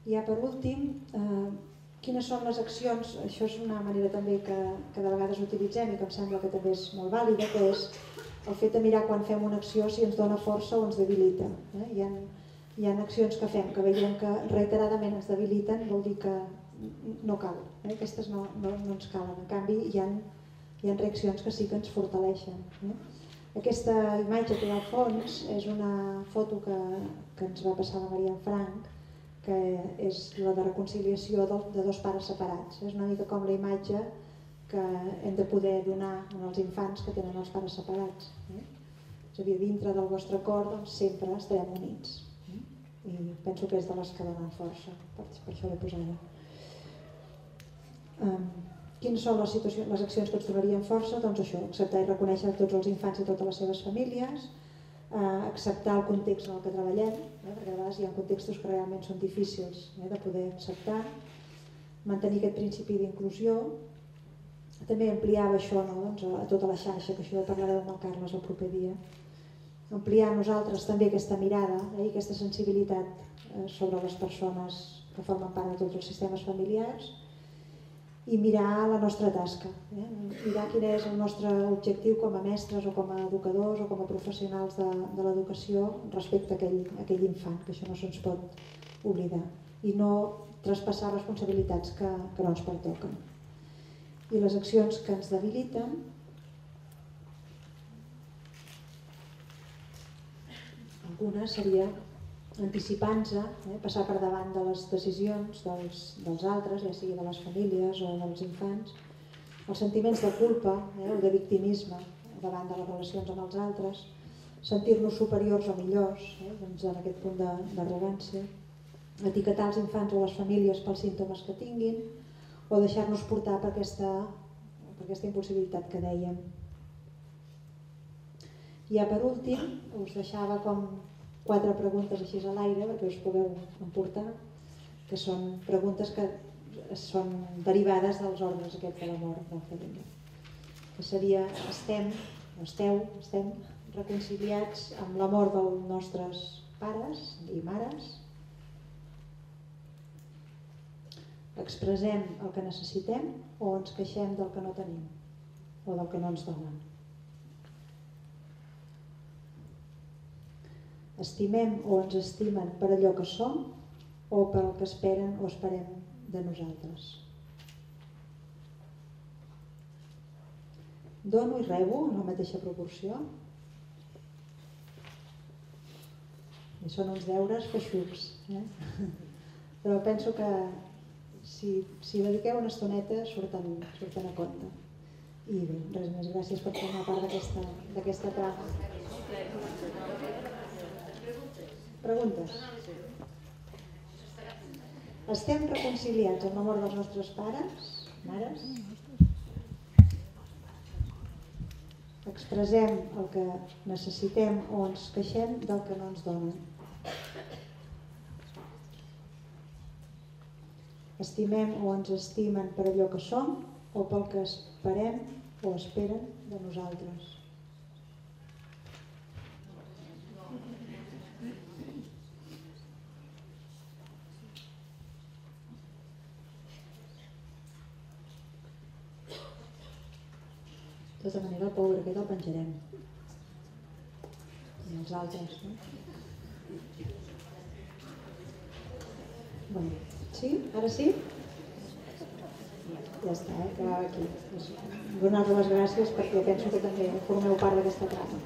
Ja per últim, quines són les accions? Això és una manera també que de vegades utilitzem i que em sembla que també és molt vàlida, que és el fet de mirar quan fem una acció si ens dona força o ens debilita. Hi ha accions que fem que veiem que reiteradament ens debiliten, vol dir que no cal, aquestes no ens calen. En canvi, hi ha reaccions que sí que ens fortaleixen. Aquesta imatge que hi ha al fons és una foto que ens va passar la Maria Frank, que és la de reconciliació de dos pares separats. És una mica com la imatge que hem de poder donar als infants que tenen els pares separats. És a dir, dintre del vostre cor sempre estarem units. I penso que és de les que donen força, per això l'he posada. Quines són les accions que ens donarien força? Doncs això, acceptar i reconèixer tots els infants i totes les seves famílies, acceptar el context en el que treballem, perquè a vegades hi ha contextos que realment són difícils de poder acceptar, mantenir aquest principi d'inclusió, també ampliava això a tota la xarxa, que això ho parlarem amb el Carles el proper dia, ampliar nosaltres també aquesta mirada i aquesta sensibilitat sobre les persones que formen part de tots els sistemes familiars i mirar la nostra tasca, mirar quin és el nostre objectiu com a mestres o com a educadors o com a professionals de l'educació respecte a aquell infant, que això no se'ns pot oblidar, i no traspassar responsabilitats que no ens pertoquen. I les accions que ens debiliten algunes seria anticipar-nos, passar per davant de les decisions dels altres, ja sigui de les famílies o dels infants, els sentiments de culpa o de victimisme davant de les relacions amb els altres, sentir-nos superiors o millors, doncs en aquest punt d'arrogància, etiquetar els infants o les famílies pels símptomes que tinguin o deixar-nos portar per aquesta impulsivitat que dèiem. Ja per últim, us deixava com 4 preguntes així a l'aire perquè us pugueu emportar, que són preguntes que són derivades dels ordres aquests de la mort del Federico. Que seria, esteu reconciliats amb la mort dels nostres pares i mares? Expressem el que necessitem o ens queixem del que no tenim o del que no ens donen? Estimem o ens estimen per allò que som o pel que esperen o esperem de nosaltres? Dono i rebo en la mateixa proporció? I són uns deures feixucs, però penso que si dediqueu una estoneta surten a compte. I bé, res més, gràcies per formar part d'aquesta trama. Preguntes? Estem reconciliats amb la mort dels nostres pares, mares? Expressem el que necessitem o ens queixem del que no ens donen? Estimem o ens estimen per allò que som o pel que esperem o esperen de nosaltres? De tota manera, el pobre aquest el penjarem. I els altres, no? Bueno, sí? Ara sí? Ja està, acabava aquí. Donar-vos les gràcies perquè penso que també formeu part d'aquesta trama.